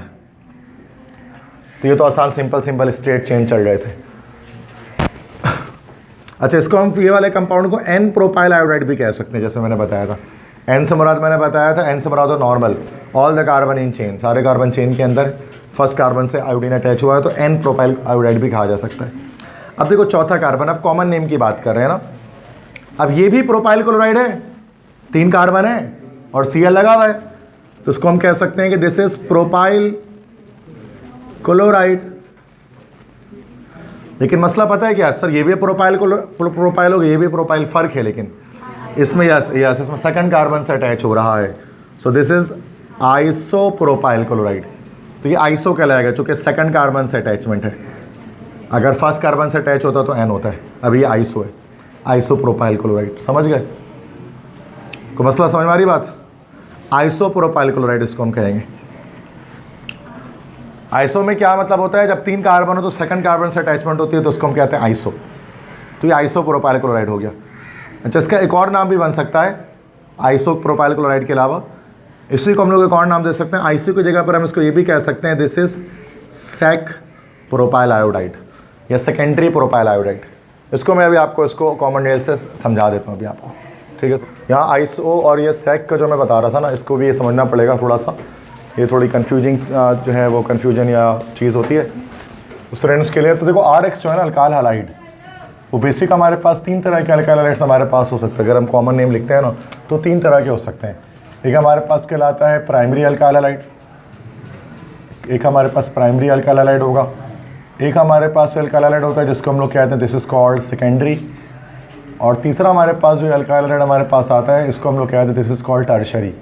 तो ये तो आसान सिंपल स्टेट चेंज चल रहे थे। अच्छा, इसको हम ये वाले कंपाउंड को N प्रोपाइल आयोडाइड भी कह सकते हैं, जैसे मैंने बताया था। N से मुराद मैंने बताया था, N से मुराद हो normal, all the carbon in chain, सारे कार्बन चेन के अंदर फर्स्ट कार्बन से आयोडीन अटैच हुआ है तो N प्रोपाइल आयोडाइड भी कहा जा सकता है। अब देखो चौथा कार्बन, अब कॉमन नेम की बात कर रहे हैं ना, अब ये भी प्रोपाइल क्लोराइड है, 3 कार्बन है और Cl लगा हुआ है, तो इसको हम कह सकते हैं कि दिस इज प्रोपाइल क्लोराइड। लेकिन मसला पता है क्या सर, ये भी प्रोपाइल हो गया, ये भी प्रोपाइल, फर्क है लेकिन इसमें यस इसमें सेकंड कार्बन से अटैच हो रहा है। So this is isopropyl chloride. तो ये आइसो कहलाएगा चूंकि सेकंड कार्बन से अटैचमेंट है, अगर फर्स्ट कार्बन से अटैच होता तो N होता है, अभी ये आइसो है, आइसोप्रोपाइल क्लोराइड। समझ गए? को मसला समझ में आ रही बात? आइसोप्रोपाइल क्लोराइड इसको हम कहेंगे। आइसो में क्या मतलब होता है? जब 3 कार्बन हो तो सेकंड कार्बन से अटैचमेंट होती है तो उसको हम कहते हैं आइसो। तो ये आइसोप्रोपाइल क्लोराइड हो गया। अच्छा, इसका एक और नाम भी बन सकता है आइसोप्रोपाइल क्लोराइड के अलावा, इसी को हम लोग एक और नाम दे सकते हैं, आइसो की जगह पर हम इसको ये भी कह सकते हैं, this is sec propyl iodide या सेकेंडरी प्रोपाइल आयोडाइड। इसको मैं अभी आपको इसको कॉमन नेम से समझा देता हूँ अभी आपको, ठीक है? यहाँ आइसो और ये सेक का जो मैं बता रहा था ना, इसको भी ये समझना पड़ेगा थोड़ा सा, ये थोड़ी कन्फ्यूजिंग जो है वो कन्फ्यूजन या चीज़ होती है उस स्टूडेंट्स के लिए। तो देखो RX जो है ना, अल्काइल हैलाइड, वो बेसिक हमारे पास 3 तरह के अल्काइल हैलाइड्स हमारे पास हो सकते हैं। अगर हम कॉमन नेम लिखते हैं ना तो 3 तरह के हो सकते हैं। एक हमारे पास कहलाता है प्राइमरी अल्काइल हैलाइड, एक हमारे पास प्राइमरी अल्काइल हैलाइड होगा, एक हमारे पास अल्काइल हैलाइड होता है जिसको हम लोग कहते हैं दिस इज़ कॉल्ड सेकेंडरी, और तीसरा हमारे पास जो अल्काइल हैलाइड हमारे पास आता है इसको हम लोग कहते हैं दिस इज़ कॉल्ड टर्शरी।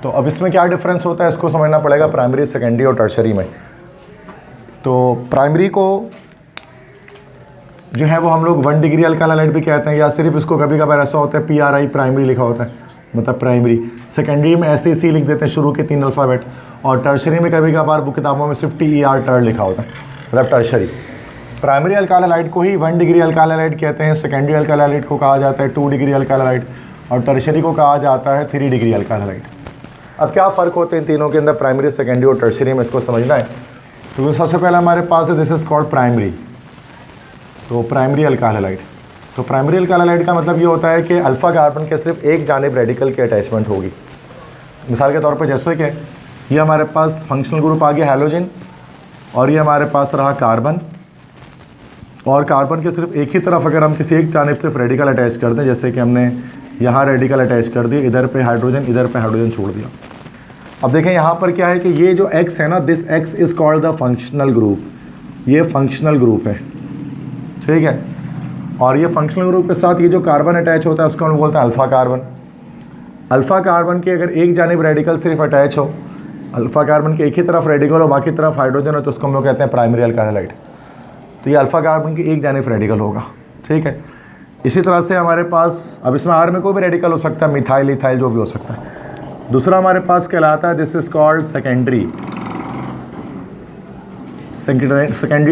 तो अब इसमें क्या डिफरेंस होता है इसको समझना पड़ेगा प्राइमरी, सेकेंडरी और टर्शरी में। तो प्राइमरी को जो है वो हम लोग 1 डिग्री अल्काइल हैलाइड भी कहते हैं, या सिर्फ इसको कभी कभार ऐसा होता है PRI प्राइमरी लिखा होता है, मतलब प्राइमरी। सेकेंडरी में SAC लिख देते हैं शुरू के 3 अल्फ़ाबेट, और टर्शरी में कभी कभार बुक किताबों में सिर्फ TER टर लिखा होता है, मतलब टर्शरी। प्राइमरी अल्काइल हैलाइड को ही 1 डिग्री अल्काइल हैलाइड कहते हैं, सेकेंडरी अल्काइल हैलाइड को कहा जाता है 2 डिग्री अल्काइल हैलाइड, और टर्शरी को कहा जाता है 3 डिग्री अल्काइल हैलाइड। अब क्या फ़र्क होते हैं इन तीनों के अंदर, प्राइमरी, सेकेंडरी और टर्शरी में, इसको समझना है। तो सबसे पहले हमारे पास है दिस इज़ कॉल्ड प्राइमरी, तो प्राइमरी अल्काइल हैलाइड। तो प्राइमरी अल्काइल हैलाइड का मतलब ये होता है कि अल्फ़ा कार्बन के सिर्फ एक जानिब रेडिकल की अटैचमेंट होगी। मिसाल के तौर पर जैसे कि ये हमारे पास फंक्शनल ग्रुप आ गया हैलोजन, और ये हमारे पास रहा कार्बन, और कार्बन के सिर्फ एक ही तरफ अगर हम किसी एक जानिब सिर्फ रेडिकल अटैच कर दें, जैसे कि हमने यहाँ रेडिकल अटैच कर दिए, इधर पे हाइड्रोजन, इधर पे हाइड्रोजन छोड़ दिया। अब देखें यहाँ पर क्या है कि ये जो X है ना, this X is called the functional group, ये फंक्शनल ग्रुप है, ठीक है? और ये फंक्शनल ग्रुप के साथ ये जो कार्बन अटैच होता है उसको हम बोलते हैं अल्फ़ा कार्बन। अल्फ़ा कार्बन की अगर एक जानिब रेडिकल सिर्फ अटैच हो, अल्फ़ा कार्बन के एक ही तरफ रेडिकल हो, बाकी तरफ हाइड्रोजन हो, तो उसको हम लोग कहते हैं प्राइमरी अल्काइल हैलाइड। तो ये अल्फ़ा कार्बन की एक जानिब रेडिकल होगा, ठीक है? इसी तरह से हमारे पास, अब इसमें R में कोई भी रेडिकल हो सकता है, मिथाइल, इथाइल, जो भी हो सकता है। दूसरा हमारे पास कहलाता है this is called secondary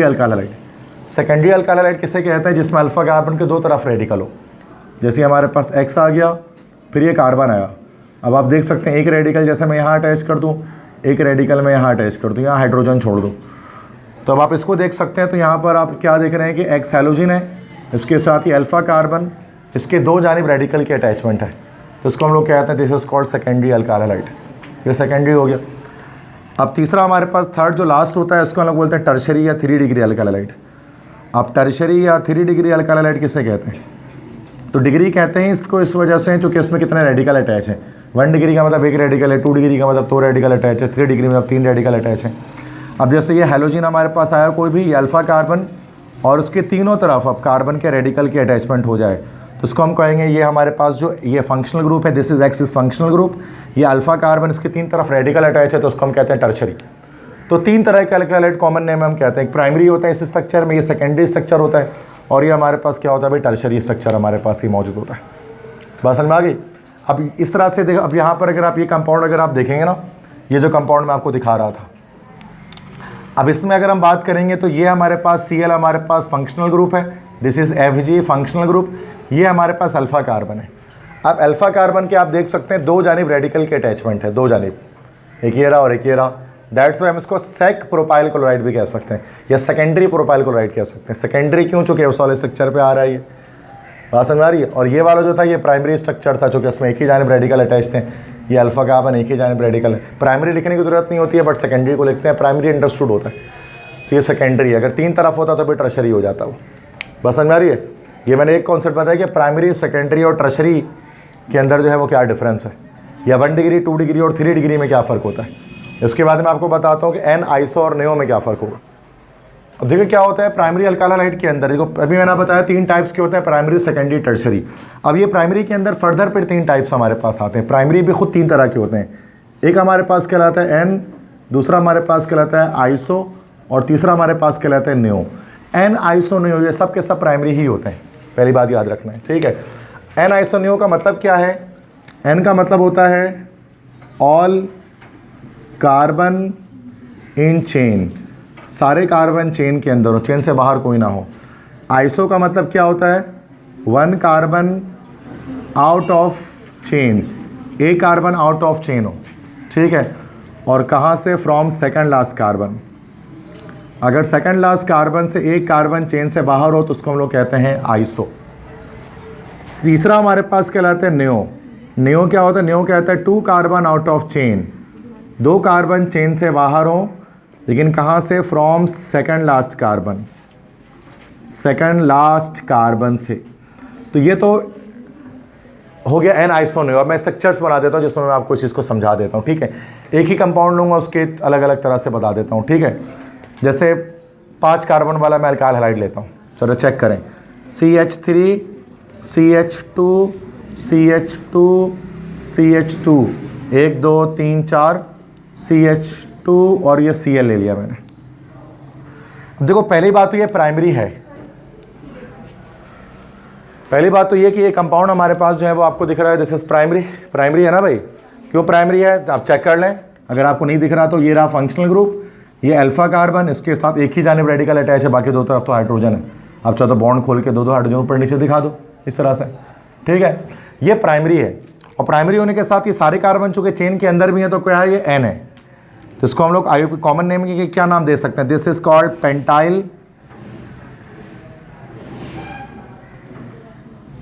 alkyl halide. Secondary alkyl halide किसे कहते हैं? जिसमें अल्फ़ा कार्बन के 2 तरफ रेडिकल हो। जैसे हमारे पास X आ गया, फिर ये कार्बन आया, अब आप देख सकते हैं एक रेडिकल जैसे मैं यहाँ अटैच कर दूँ, एक रेडिकल मैं यहाँ अटैच कर दूँ, यहाँ हाइड्रोजन छोड़ दूँ, तो अब आप इसको देख सकते हैं। तो यहाँ पर आप क्या देख रहे हैं कि X हैलोजन है, इसके साथ ही अल्फ़ा कार्बन, इसके 2 जानिब रेडिकल की अटैचमेंट है, तो इसको हम लोग कहते हैं this is called secondary alkyl halide. ये सेकेंडरी हो गया। अब तीसरा हमारे पास थर्ड जो लास्ट होता है इसको हम लोग बोलते हैं टर्शरी या 3 डिग्री अल्काइलाइड। अब टर्शरी या 3 डिग्री अल्काइलाइड किसे कहते हैं? तो डिग्री कहते हैं इसको इस वजह से क्योंकि इसमें कितने रेडिकल अटैच हैं। 1 डिग्री का मतलब 1 रेडिकल है, 2 डिग्री का मतलब 2 रेडिकल अटैच है, 3 डिग्री मतलब 3 रेडिकल अटैच है। अब जैसे ये हैलोजन हमारे पास आया कोई भी अल्फ़ा कार्बन और उसके तीनों तरफ अब कार्बन के रेडिकल की अटैचमेंट हो जाए तो इसको हम कहेंगे ये हमारे पास जो ये फंक्शनल ग्रुप है, this is x is functional group. ये अल्फ़ा कार्बन इसके 3 तरफ रेडिकल अटैच है तो उसको हम कहते हैं टर्शरी। तो 3 तरह के अल्काइलाइड कॉमन नेम हम कहते हैं, एक प्राइमरी होता है इस स्ट्रक्चर में, ये सेकेंडरी स्ट्रक्चर होता है और ये हमारे पास क्या होता है भाई टर्शरी स्ट्रक्चर हमारे पास ही मौजूद होता है। बात समझ में आ गई? अब इस तरह से देखो, अब यहाँ पर अगर आप ये कंपाउंड अगर आप देखेंगे ना, ये जो कंपाउंड मैं आपको दिखा रहा था, अब इसमें अगर हम बात करेंगे तो ये हमारे पास Cl हमारे पास फंक्शनल ग्रुप है, this is Fg functional group. ये हमारे पास अल्फ़ा कार्बन है। अब अल्फ़ा कार्बन के आप देख सकते हैं 2 जानिब रेडिकल के अटैचमेंट है, 2 जानिब, एक ये रहा और एक ये रहा। दैट्स वाई हम इसको सेक प्रोपाइल क्लोराइड भी कह सकते हैं या सेकेंडरी प्रोपाइल क्लोराइड कह सकते हैं। सेकेंडरी क्यों? चूँकि सॉलिड स्ट्रक्चर पे आ रहा है ये, बात समझ आ रही है। और ये वाला जो था ये प्राइमरी स्ट्रक्चर था चूँकि इसमें एक ही जानिब रेडिकल अटैच थे, ये अल्फ़ा कार्बन एक ही जानिब रेडिकल है। प्राइमरी लिखने की जरूरत नहीं होती है बट सेकेंडरी को लिखते हैं, प्राइमरी अंडरस्टूड होता है। तो ये सेकेंडरी है, अगर 3 तरफ होता तो भी टर्शरी हो जाता वो, बस समझ में आ रही है। ये मैंने एक कॉन्सेप्ट बताया कि प्राइमरी, सेकेंडरी और टर्शरी के अंदर जो है वो क्या डिफरेंस है, या 1 डिग्री, 2 डिग्री और 3 डिग्री में क्या फ़र्क होता है। इसके बाद मैं आपको बताता हूँ कि एन, आइसो और नेओ में क्या फ़र्क होगा। अब देखिए क्या होता है प्राइमरी अल्काइलाइड के अंदर, देखो अभी मैंने बताया 3 टाइप्स के होते हैं, प्राइमरी, सेकेंडरी, टर्शरी। अब ये प्राइमरी के अंदर फर्दर फिर 3 टाइप्स हमारे पास आते हैं। प्राइमरी भी खुद 3 तरह के होते हैं, एक हमारे पास कहलाता है एन, दूसरा हमारे पास कहलाता है आइसो और तीसरा हमारे पास कहलाता है नेओ। एन, आइसो, नेओ ये सब के सब प्राइमरी ही होते हैं, पहली बात याद रखना है, ठीक है। एन, आइसो, नेओ का मतलब क्या है? एन का मतलब होता है ऑल कार्बन इन चेन, सारे कार्बन चेन के अंदर हो, चेन से बाहर कोई ना हो। आइसो का मतलब क्या होता है? 1 कार्बन आउट ऑफ चेन, एक कार्बन आउट ऑफ चेन हो, ठीक है। और कहाँ से? From second last carbon. अगर सेकंड लास्ट कार्बन से एक कार्बन चेन से बाहर हो तो उसको हम लोग कहते हैं आइसो। तीसरा हमारे पास कहलाता है नेओ। नेओ क्या होता है? नेओ कहता है 2 carbon out of chain, 2 carbon chain से बाहर हो लेकिन कहाँ से? From second last carbon, second last carbon से। तो ये तो हो गया एन, आइसो, नेओ। अब मैं स्ट्रक्चर्स बना देता हूँ जिसमें मैं आपको इस चीज़ को समझा देता हूँ, ठीक है। एक ही कंपाउंड लूँगा उसके अलग अलग तरह से बता देता हूँ, ठीक है। जैसे 5 कार्बन वाला मैं अल्काइल हैलाइड लेता हूँ, चलो चेक करें। CH3, CH2, CH2, CH2, 1 2 3 4 CH2 और ये Cl ले लिया मैंने। अब देखो पहली बात तो ये प्राइमरी है, पहली बात तो ये कि ये कंपाउंड हमारे पास जो है वो आपको दिख रहा है, दिस इज प्राइमरी। प्राइमरी है ना भाई? क्यों प्राइमरी है आप चेक कर लें, अगर आपको नहीं दिख रहा तो ये रहा फंक्शनल ग्रुप, ये अल्फा कार्बन, इसके साथ एक ही जानिब रेडिकल अटैच है, बाकी 2 तरफ तो हाइड्रोजन है। आप चाहो तो बॉन्ड खोल के 2 हाइड्रोजन ऊपर नीचे दिखा दो इस तरह से, ठीक है। ये प्राइमरी है और प्राइमरी होने के साथ ये सारे कार्बन चूंकि चेन के अंदर भी है तो क्या है? ये एन है। तो इसको हम लोग कॉमन नेम के क्या नाम दे सकते हैं? This is called pentyl,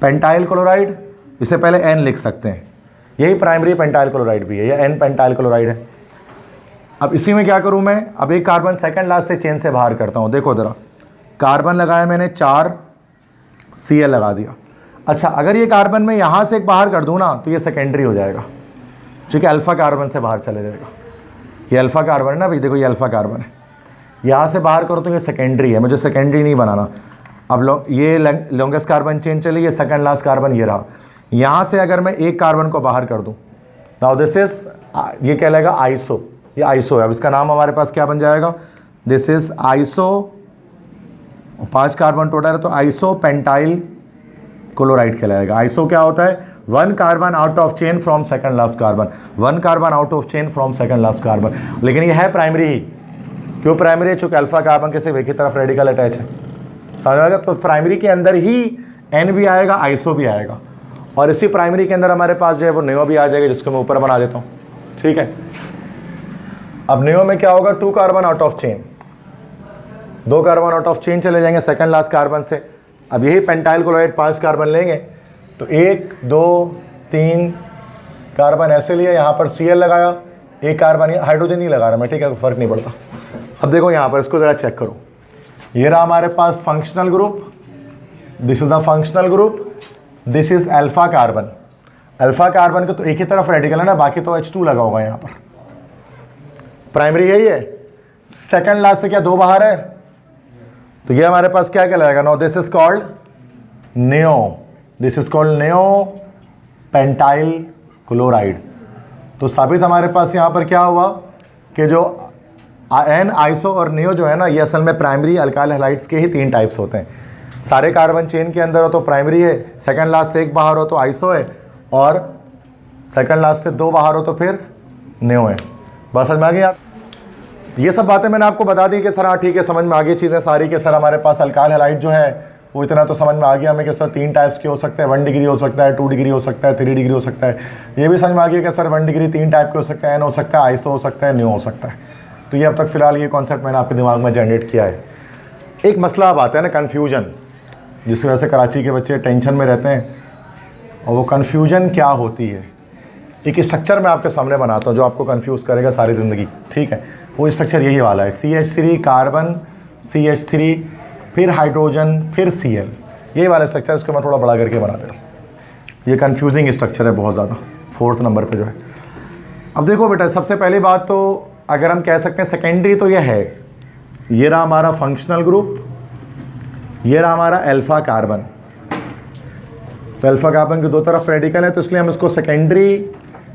pentyl chloride. इसे पहले एन लिख सकते हैं, यही प्राइमरी पेंटाइल क्लोराइड भी है, यह एन पेंटाइल क्लोराइड है। अब इसी में क्या करूं मैं? अब एक कार्बन सेकंड लास्ट से चेन से बाहर करता हूं। देखो जरा, कार्बन लगाया मैंने 4, Cl लगा दिया। अच्छा, अगर ये कार्बन में यहां से एक बाहर कर दूं ना तो ये सेकेंडरी हो जाएगा, क्योंकि अल्फा कार्बन से बाहर चले जाएगा। ये अल्फा कार्बन है ना भाई, देखो ये अल्फा कार्बन है, यहाँ से बाहर करो तो ये सेकेंडरी है, मुझे सेकेंडरी नहीं बनाना। अब ये लॉन्गेस्ट कार्बन चेन चली, ये सेकंड लास्ट कार्बन ये रहा। यहाँ से अगर मैं एक कार्बन को बाहर कर दूँ, नाउ दिस इज, ये कहलाएगा आइसो, ये आइसो है। अब इसका नाम हमारे पास क्या बन जाएगा? This is iso, 5 carbon total है तो आइसो पेंटाइल क्लोराइड कहलाएगा। आइसो क्या होता है? 1 carbon out of chain from second last carbon, 1 carbon out of chain from second last carbon. लेकिन ये है प्राइमरी ही। क्यों प्राइमरी है? चूंकि अल्फा कार्बन के सिर्फ एक ही तरफ रेडिकल अटैच है, समझ आएगा। तो प्राइमरी के अंदर ही एन भी आएगा, आइसो भी आएगा, और इसी प्राइमरी के अंदर हमारे पास जो है वो नेओ भी आ जाएगा, जिसको मैं ऊपर बना देता हूँ, ठीक है। अब नेओ में क्या होगा? 2 carbon out of chain, 2 carbon out of chain चले जाएंगे सेकंड लास्ट कार्बन से। अब यही पेंटाइल क्लोराइड 5 कार्बन लेंगे तो 1 2 3 कार्बन ऐसे लिया, यहाँ पर Cl लगाया, एक कार्बन, हाइड्रोजन नहीं लगा रहा मैं, ठीक है, फर्क नहीं पड़ता। अब देखो यहाँ पर इसको ज़रा चेक करो, ये रहा हमारे पास functional group, this is the functional group, this is alpha carbon. Alpha carbon के तो एक ही तरफ रेडिकल है ना, बाकी तो H2 लगा होगा यहाँ पर। प्राइमरी यही है, सेकंड लास्ट से क्या दो बाहर है, तो ये हमारे पास क्या कहलाएगा, no this is called neo, this is called neo pentyl chloride. तो साबित हमारे पास यहाँ पर क्या हुआ कि जो एन आइसो और नेओ जो है ना, ये असल में प्राइमरी अल्काइल हैलाइड्स के ही 3 टाइप्स होते हैं। सारे कार्बन चेन के अंदर हो तो प्राइमरी है, सेकंड लास्ट से एक बाहर हो तो आइसो है, और सेकंड लास्ट से 2 बाहर हो तो फिर नेओ है। बस समझ में आ गई आप? ये सब बातें मैंने आपको बता दी कि सर हाँ ठीक है, समझ में आ गई चीज़ें सारी कि सर हमारे पास अल्काइल हैलाइड जो है वो इतना तो समझ में आ गया हमें कि सर 3 टाइप्स के हो सकते हैं, 1 डिग्री हो सकता है, 2 डिग्री हो सकता है, 3 डिग्री हो सकता है। ये भी समझ में आ गया कि सर 1 डिग्री 3 टाइप के हो सकते हैं, एन हो सकता है, आइसो हो सकता है, न्यू हो सकता है। तो ये अब तक फिलहाल ये कॉन्सेप्ट मैंने आपके दिमाग में जनरेट किया है। एक मसला अब आता है ना, कन्फ्यूजन, जिस वजह से कराची के बच्चे टेंशन में रहते हैं, और वो कन्फ्यूजन क्या होती है। एक स्ट्रक्चर मैं आपके सामने बनाता हूँ जो आपको कन्फ्यूज़ करेगा सारी ज़िंदगी, ठीक है। वो स्ट्रक्चर यही वाला है, CH3 कार्बन, CH3 फिर हाइड्रोजन फिर Cl, यही वाला स्ट्रक्चर। इसको मैं थोड़ा बड़ा करके बनाता हूँ। ये कन्फ्यूजिंग स्ट्रक्चर है बहुत ज़्यादा, 4th नंबर पे जो है। अब देखो बेटा, सबसे पहली बात तो अगर हम कह सकते हैं सेकेंडरी तो ये है, ये रहा हमारा फंक्शनल ग्रुप, ये रहा हमारा अल्फा कार्बन। तो अल्फा कार्बन के 2 तरफ रेडिकल है, तो इसलिए हम इसको सेकेंडरी,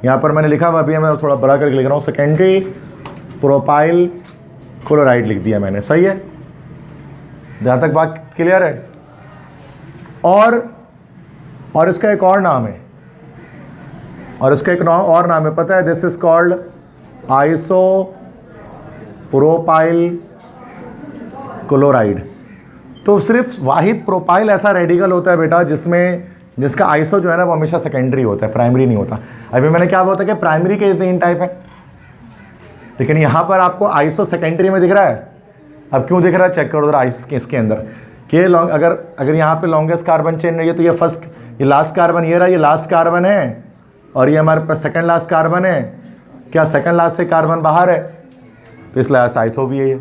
यहाँ पर मैंने लिखा हुआ, अभी मैं थोड़ा बड़ा करके लिख रहा हूँ, सेकेंडरी प्रोपाइल क्लोराइड लिख दिया मैंने, सही है? जहाँ तक बात क्लियर है? और इसका एक और नाम है, और इसका एक और नाम है, पता है? This is called iso propyl chloride. तो सिर्फ वाहिद प्रोपाइल ऐसा रेडिकल होता है बेटा जिसका आइसो जो है ना वो हमेशा सेकेंडरी होता है, प्राइमरी नहीं होता। अभी मैंने क्या बोला था कि प्राइमरी के 3 टाइप है, लेकिन यहाँ पर आपको आइसो सेकेंडरी में दिख रहा है। अब क्यों दिख रहा है चेक करो जरा आइस के इसके अंदर कि अगर यहाँ पे लॉन्गेस्ट कार्बन चेन रही है तो ये लास्ट कार्बन, ये रहा, ये लास्ट कार्बन है, और ये हमारे पास सेकंड लास्ट कार्बन है। क्या सेकंड लास्ट से कार्बन बाहर है, तो इस लिहाज से आइसो भी है ये।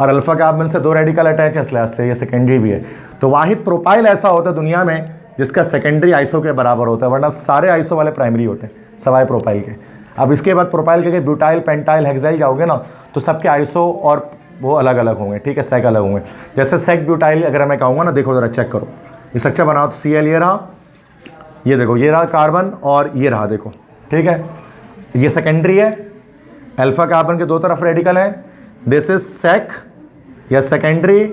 और अल्फा कार्बन से 2 रेडिकल अटैच है, इस लिहाज से ये सेकेंडरी भी है। तो वाहिद प्रोपाइल ऐसा होता है दुनिया में जिसका सेकेंडरी आइसो के बराबर होता है, वरना सारे आइसो वाले प्राइमरी होते हैं सवाए प्रोपाइल के। अब इसके बाद प्रोपाइल के ब्यूटाइल, पेंटाइल, हेक्साइल जाओगे ना तो सबके आइसो और वो अलग अलग होंगे, ठीक है, सेक अलग होंगे। जैसे सेक ब्यूटाइल अगर मैं कहूँगा ना, देखो ज़रा चेक करो, ये स्ट्रक्चर बनाओ तो Cl ये रहा, ये देखो ये रहा कार्बन, और ये रहा देखो, ठीक है, ये सेकेंडरी है। अल्फा कार्बन के 2 तरफ रेडिकल है, दिस इज सेक या सेकेंडरी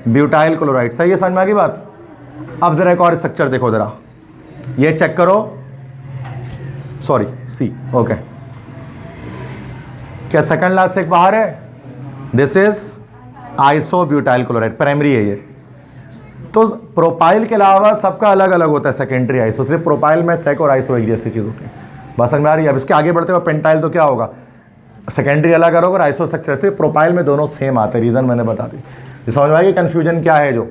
ब्यूटाइल क्लोराइड। सही है, समझ में आ गई बात? अब ज़रा एक और स्ट्रक्चर देखो ज़रा, ये चेक करो, सॉरी सी, ओके, क्या सेकंड लास्ट से एक बाहर है? This is iso butyl chloride, primary है ये। तो प्रोपाइल के अलावा सबका अलग अलग होता है सेकेंडरी आइसो, सिर्फ प्रोपाइल में सेक और आइसो एक जैसी चीज़ होती है। बस समझ में आ रही है? अब इसके आगे बढ़ते हुए पेंटाइल तो क्या होगा, सेकेंडरी अलग अलग और आइसो स्ट्रक्चर, सिर्फ प्रोपाइल में दोनों सेम आते हैं। रीज़न मैंने बता दी, ये समझ में आएगी कन्फ्यूजन क्या है जो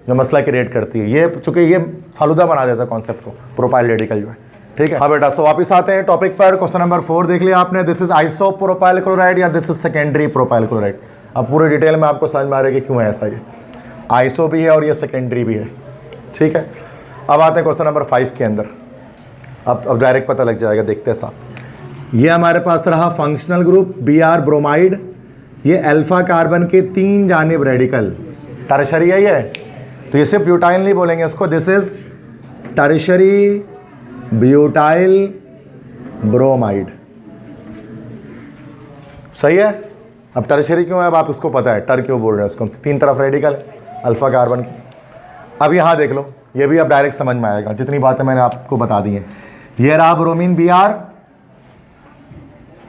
मसला क्रिएट करती है। ये चूँकि ये फालूदा बना देता है कॉन्सेप्ट को, प्रोपाइल रेडिकल जो है, ठीक है। हाँ बेटा, सो वापस आते हैं टॉपिक पर। क्वेश्चन नंबर 4 देख लिया आपने, this is iso propyl chloride या this is secondary propyl chloride. अब पूरे डिटेल में आपको समझ में आ रहा है कि क्यों है ऐसा, ये आइसो भी है और ये सेकेंडरी भी है, ठीक है। अब आते हैं क्वेश्चन नंबर 5 के अंदर। अब डायरेक्ट पता लग जाएगा, देखते हैं साथ। ये हमारे पास रहा फंक्शनल ग्रुप Br ब्रोमाइड, ये अल्फा कार्बन के 3 जानिब रेडिकल, टर्शरी है ये, तो ये सिर्फ ब्यूटाइल नहीं बोलेंगे इसको, this is tertiary butyl bromide. सही है। अब टर्शरी क्यों है, अब आप उसको पता है, टर क्यों बोल रहे हैं इसको, 3 तरफ रेडिकल अल्फा कार्बन की। अब यहाँ देख लो, ये भी अब डायरेक्ट समझ में आएगा, जितनी बातें मैंने आपको बता दी हैं। ये रहा ब्रोमीन Br,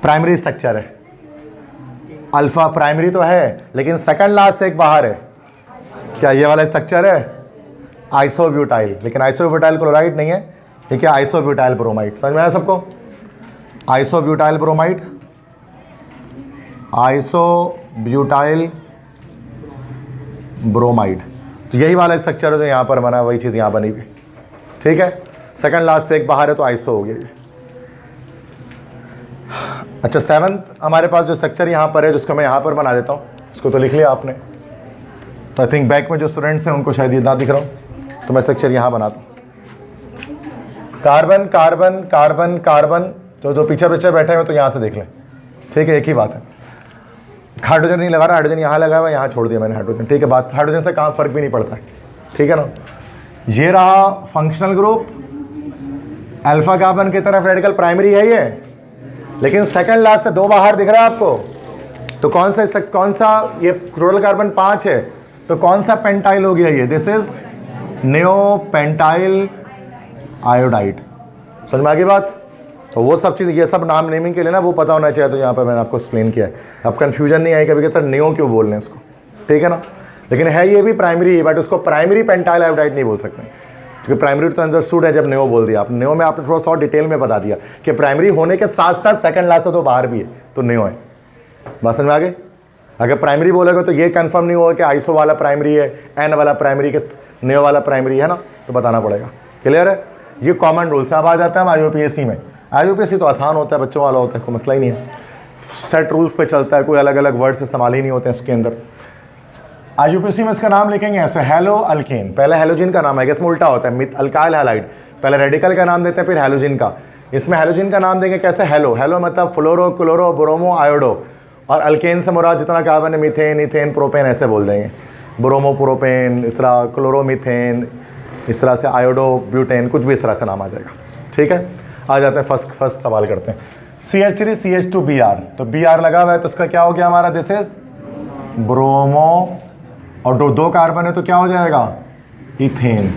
प्राइमरी स्ट्रक्चर है, अल्फा प्राइमरी तो है लेकिन सेकंड लास्ट से एक बाहर है। क्या ये वाला स्ट्रक्चर है आइसोब्यूटाइल, लेकिन आइसोब्यूटाइल क्लोराइड नहीं है, ये क्या आइसोब्यूटाइल ब्रोमाइड। समझ में आया सबको? आइसोब्यूटाइल ब्रोमाइड, आइसोब्यूटाइल ब्रोमाइड, तो यही वाला स्ट्रक्चर है जो यहाँ पर बना, वही चीज़ यहाँ बनी हुई, ठीक है। सेकंड लास्ट से एक बाहर है तो आइसो हो गया ये। अच्छा, 7th हमारे पास जो स्ट्रक्चर यहाँ पर है, जिसको मैं यहाँ पर बना देता हूँ, इसको तो लिख लिया आपने। तो आई थिंक बैक में जो स्टूडेंट्स हैं उनको शायद ये ना दिख रहा हूँ, तो मैं स्ट्रक्चर यहाँ बनाता हूँ। कार्बन कार्बन कार्बन कार्बन, जो पीछे पीछे बैठे हुए तो यहाँ से देख लें, ठीक है, एक ही बात है। हाइड्रोजन नहीं लगा रहा, हाइड्रोजन यहाँ लगा हुआ, यहाँ छोड़ दिया मैंने हाइड्रोजन, ठीक है। बात हाइड्रोजन से कहाँ फर्क भी नहीं पड़ता है, ठीक है ना। ये रहा फंक्शनल ग्रुप, अल्फा कार्बन की तरफ रेडिकल प्राइमरी है ये, लेकिन सेकंड लास्ट से 2 बाहर दिख रहा है आपको। तो कौन सा ये टोटल कार्बन 5 है, तो कौन सा पेंटाइल हो गया ये? This is neo pentyl iodide. समझ में आ गई बात? तो वो सब चीज़, ये सब नाम नेमिंग के लिए ना वो पता होना चाहिए, तो यहाँ पर मैंने आपको एक्सप्लेन किया है। अब कन्फ्यूजन नहीं आई कभी कि सर नियो क्यों बोल रहे हैं इसको, ठीक है ना। लेकिन है ये भी प्राइमरी, बट उसको प्राइमरी पेंटाइल आयोडाइड नहीं बोल सकते, क्योंकि प्राइमरी तो अंडरस्टूड है जब नियो बोल दिया आप। नियो में आपने थोड़ा सा डिटेल में बता दिया कि प्राइमरी होने के साथ साथ सेकंड लास्ट से तो बाहर भी है, तो नियो है। बात समझ में आ गई? अगर प्राइमरी बोलेगा तो ये कंफर्म नहीं होगा कि आइसो वाला प्राइमरी है, एन वाला प्राइमरी के नियो वाला प्राइमरी है ना, तो बताना पड़ेगा। क्लियर है? ये कॉमन रूल से। अब आ जाता है हम IUPAC में। IUPAC तो आसान होता है, बच्चों वाला होता है, कोई मसला ही नहीं है, सेट रूल्स पे चलता है, कोई अलग अलग वर्ड्स इस्तेमाल ही नहीं होते हैं इसके अंदर। IUPAC में इसका नाम लिखेंगे ऐसे, हेलो अल्केन, पहले हेलोजिन का नाम है, इसमें उल्टा होता है, मिथ अल्काइल हैलाइड, पहले रेडिकल का नाम देते हैं फिर हेलोजिन का। इसमें हेलोजिन का नाम देंगे कैसे? हेलो, हेलो मतलब फ्लोरो क्लोरो ब्रोमो आयोडो, और अल्केन से मुराद जितना कार्बन है, मीथेन इथेन प्रोपेन ऐसे बोल देंगे, ब्रोमो प्रोपेन, इस तरह क्लोरोमीथेन, इस तरह से आयोडो ब्यूटेन, कुछ भी इस तरह से नाम आ जाएगा, ठीक है। आ जाते हैं फर्स्ट सवाल करते हैं। CH3 CH2 Br, तो Br लगा हुआ है तो इसका क्या हो गया हमारा? दिस इज ब्रोमो, और दो कार्बन है तो क्या हो जाएगा? Ethane.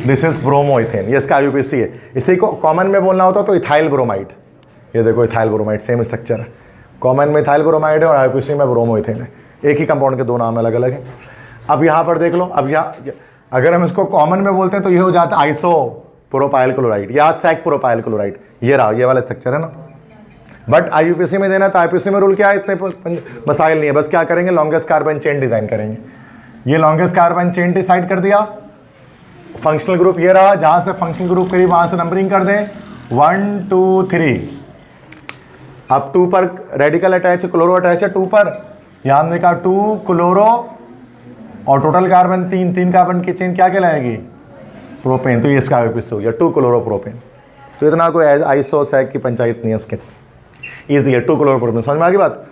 This is bromo ethane, ये इसका IUPAC है। इसी को कॉमन में बोलना होता तो इथाइल ब्रोमाइड, ये देखो इथाइल ब्रोमाइड सेम स्ट्रक्चर है, कॉमन में इथाइल ब्रोमाइड है और IUPAC में ब्रोमो इथेन है, एक ही कंपाउंड के 2 नाम अलग अलग है। अब यहाँ पर देख लो, अब यहाँ अगर हम इसको कॉमन में बोलते हैं तो ये हो जाता है आइसो प्रोपाइल क्लोराइड या सैक प्रोपाइल क्लोराइड, ये रहा, ये वाला स्ट्रक्चर है ना। बट IUPAC में देना, तो IUPAC में रूल क्या है? इतने मसाइल नहीं है, बस क्या करेंगे? लॉन्गेस्ट कार्बन चेन डिजाइन करेंगे। ये लॉन्गेस्ट कार्बन चेन डिसाइड कर दिया, फंक्शनल ग्रुप ये रहा, जहां से फंक्शनल ग्रुप करी वहां से नंबरिंग कर दें 1 2 3। अब 2 पर रेडिकल अटैच है, क्लोरो अटैच है 2 पर, यहां देखा 2 क्लोरो, और टोटल कार्बन 3 कार्बन की चेन क्या कहलाएगी? प्रोपेन। तो ये इसका IUPAC हो गया 2 क्लोरो प्रोपेन। तो इतना कोई आइसो सैक की पंचायत नहीं है इसके, ईजी है, 2 क्लोरो प्रोपेन। समझ में आ गई बात?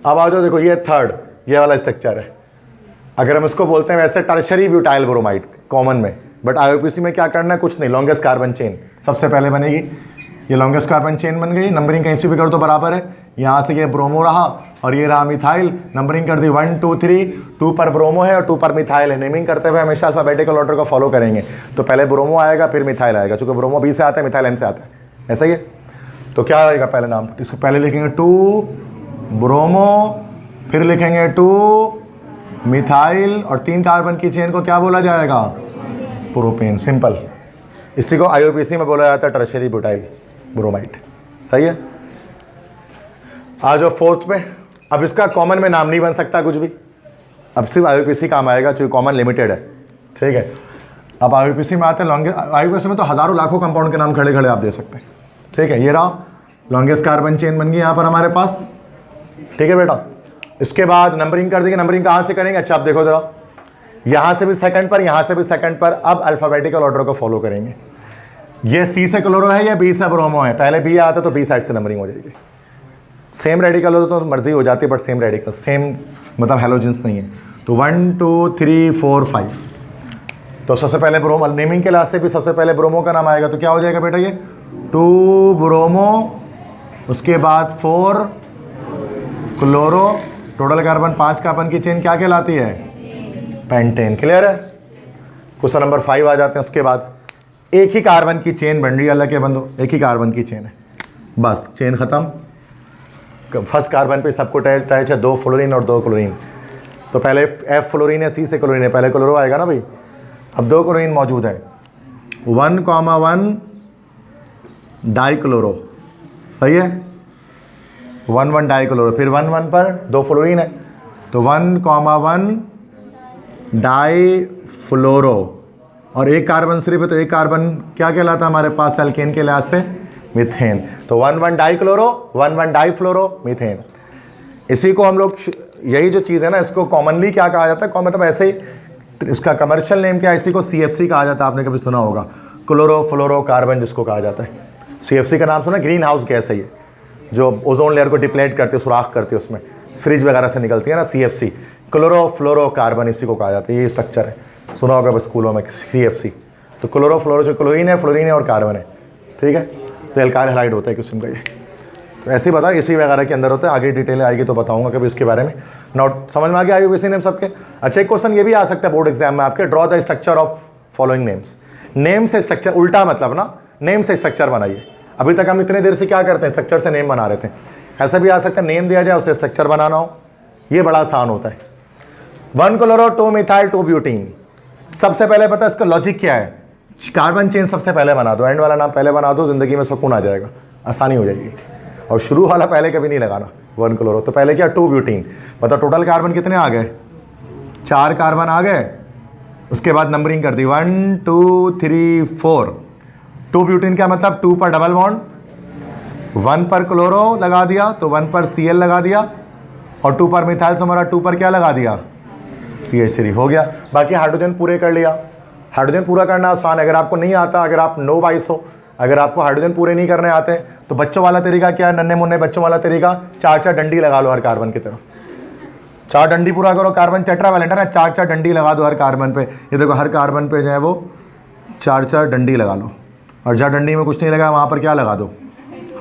अब आ जाओ, देखो ये थर्ड, ये वाला स्ट्रक्चर है। अगर हम इसको बोलते हैं वैसे टर्शरी ब्यूटाइल ब्रोमाइड कॉमन में, बट IUPAC में क्या करना है? कुछ नहीं, लॉन्गेस्ट कार्बन चेन सबसे पहले बनेगी। ये लॉन्गेस्ट कार्बन चेन बन गई, नंबरिंग कहीं से भी कर दो बराबर है। यहाँ से ये ब्रोमो रहा और ये रहा मिथाइल, नंबरिंग कर दी 1 2 3, 2 पर ब्रोमो है और 2 पर मिथाइल है। नेमिंग करते हुए हमेशा अल्फाबेटिकल ऑर्डर को फॉलो करेंगे, तो पहले ब्रोमो आएगा फिर मिथाइल आएगा, चूँकि ब्रोमो B से आता है, मिथाइल M से आता है, ऐसा ही है। तो क्या आएगा पहले नाम? इसको पहले लिखेंगे 2 ब्रोमो, फिर लिखेंगे 2 मिथाइल, और 3 कार्बन की चेन को क्या बोला जाएगा? प्रोपेन। सिंपल। इसी को IUPAC में बोला जाता है टर्शरी ब्यूटाइल ब्रोमाइड, सही है। आ जाओ 4th पे। अब इसका कॉमन में नाम नहीं बन सकता कुछ भी, अब सिर्फ IUPAC काम आएगा, चूँकि कॉमन लिमिटेड है, ठीक है। अब IUPAC में आते हैं लॉन्गेस्ट, IUPAC में तो हज़ारों लाखों कंपाउंड के नाम खड़े खड़े आप दे सकते हैं, ठीक है। ये रहा लॉन्गेस्ट कार्बन चेन बन गई यहाँ पर हमारे पास, ठीक है बेटा। इसके बाद नंबरिंग कर देंगे, नंबरिंग कहाँ से करेंगे? अच्छा आप देखो जरा, यहाँ से भी सेकंड पर, यहाँ से भी सेकंड पर। अब अल्फ़ाबेटिकल ऑर्डर को फॉलो करेंगे। ये C से क्लोरो है या B से ब्रोमो है? पहले B आता तो B साइड से नंबरिंग हो जाएगी। सेम रेडिकल हो तो मर्जी हो जाती है, बट सेम रेडिकल, सेम मतलब हेलोजेंस नहीं है। तो 1 2 3 4 5, तो सबसे पहले ब्रोमो, नेमिंग के लास्ट से भी सबसे पहले ब्रोमो का नाम आएगा, तो क्या हो जाएगा बेटा? ये 2 ब्रोमो, उसके बाद 4 क्लोरो, टोटल कार्बन 5 कार्बन की चेन क्या कहलाती है? पेंटेन। क्लियर है? क्वेश्चन नंबर 5 आ जाते हैं। उसके बाद एक ही कार्बन की चेन बन रही है, अल्लाह के बंदो, एक ही कार्बन की चेन है, बस चेन ख़त्म। फर्स्ट कार्बन पे सबको अटैच है 2 फ्लोरीन और 2 क्लोरीन, तो पहले F फ्लोरीन है, C से क्लोरीन है, पहले क्लोरो आएगा ना भाई। अब 2 क्लोरीन मौजूद है, 1,1 डाई क्लोरो, सही है, 1,1 डाई क्लोरो, फिर 1,1 पर 2 फ्लोरीन है, तो 1,1 डाई फ्लोरो, और एक कार्बन सिर्फ है, तो एक कार्बन क्या कहलाता है हमारे पास एल्केन के लिहाज से? मीथेन। तो 1,1 डाइक्लोरो 1,1 डाइफ्लोरो मीथेन। इसी को हम लोग, यही जो चीज़ है ना, इसको कॉमनली क्या कहा जाता है, मतलब ऐसे ही इसका कमर्शियल नेम क्या है, इसी को CFC कहा जाता है। आपने कभी सुना होगा, क्लोरोफ्लोरोकार्बन जिसको कहा जाता है। CFC का नाम सुना, ग्रीन हाउस गैस है ये, जो ओजोन लेयर को डिप्लेट करती है, सुराख करती है, उसमें फ्रिज वगैरह से निकलती है ना, CFC क्लोरोफ्लोरोकार्बन, इसी को कहा जाता है। ये स्ट्रक्चर है, सुना होगा बस स्कूलों में CFC। तो क्लोरोफ्लोरो जो क्लोरीन है, फ्लोरीन है और कार्बन है, ठीक है। तो एल्काइल हैलाइड होता है किस्म का ये। तो ऐसे ही बता, इसी वगैरह के अंदर होता है। आगे डिटेल आएगी तो बताऊंगा कभी इसके बारे में। नोट समझ में आ गया IUPAC नेम सबके। अच्छा, एक क्वेश्चन ये भी आ सकता है बोर्ड एग्जाम में आपके, draw the structure of following names. Name से स्ट्रक्चर, उल्टा मतलब ना, नेम से स्ट्रक्चर बनाइए। अभी तक हम इतने देर से क्या करते हैं, स्ट्रक्चर से नेम बना रहे थे। ऐसा भी आ सकता है, नेम दिया जाए उसे स्ट्रक्चर बनाना हो, ये बड़ा आसान होता है। 1 क्लोरो 2 मिथाइल 2 ब्यूटीन। सबसे पहले पता है इसका लॉजिक क्या है, कार्बन चेन सबसे पहले बना दो, एंड वाला नाम पहले बना दो, जिंदगी में सुकून आ जाएगा, आसानी हो जाएगी। और शुरू वाला पहले कभी नहीं लगाना, 1 क्लोरो। तो पहले क्या, 2 ब्यूटीन। मतलब टोटल कार्बन कितने आ गए, 4 कार्बन आ गए। उसके बाद नंबरिंग कर दी 1 2 3 4। 2 ब्यूटीन क्या मतलब, 2 पर डबल बॉन्ड, 1 पर क्लोरो लगा दिया, तो 1 पर Cl लगा दिया, और 2 पर मिथाइल, हमारा 2 पर क्या लगा दिया, CH3 हो गया। बाकी हाइड्रोजन पूरे कर लिया। हाइड्रोजन पूरा करना आसान है, अगर आपको नहीं आता, अगर आप नो वाइस हो, अगर आपको हाइड्रोजन पूरे नहीं करने आते, तो बच्चों वाला तरीका क्या है, नन्हे मुन्ने बच्चों वाला तरीका, 4-4 डंडी लगा लो हर कार्बन की तरफ। 4 डंडी पूरा करो, कार्बन टेट्रावैलेंट है ना, 4-4 डंडी लगा दो हर कार्बन पे। ये देखो हर कार्बन पे जो है वो 4-4 डंडी लगा लो, और जहाँ डंडी में कुछ नहीं लगा वहाँ पर क्या लगा दो,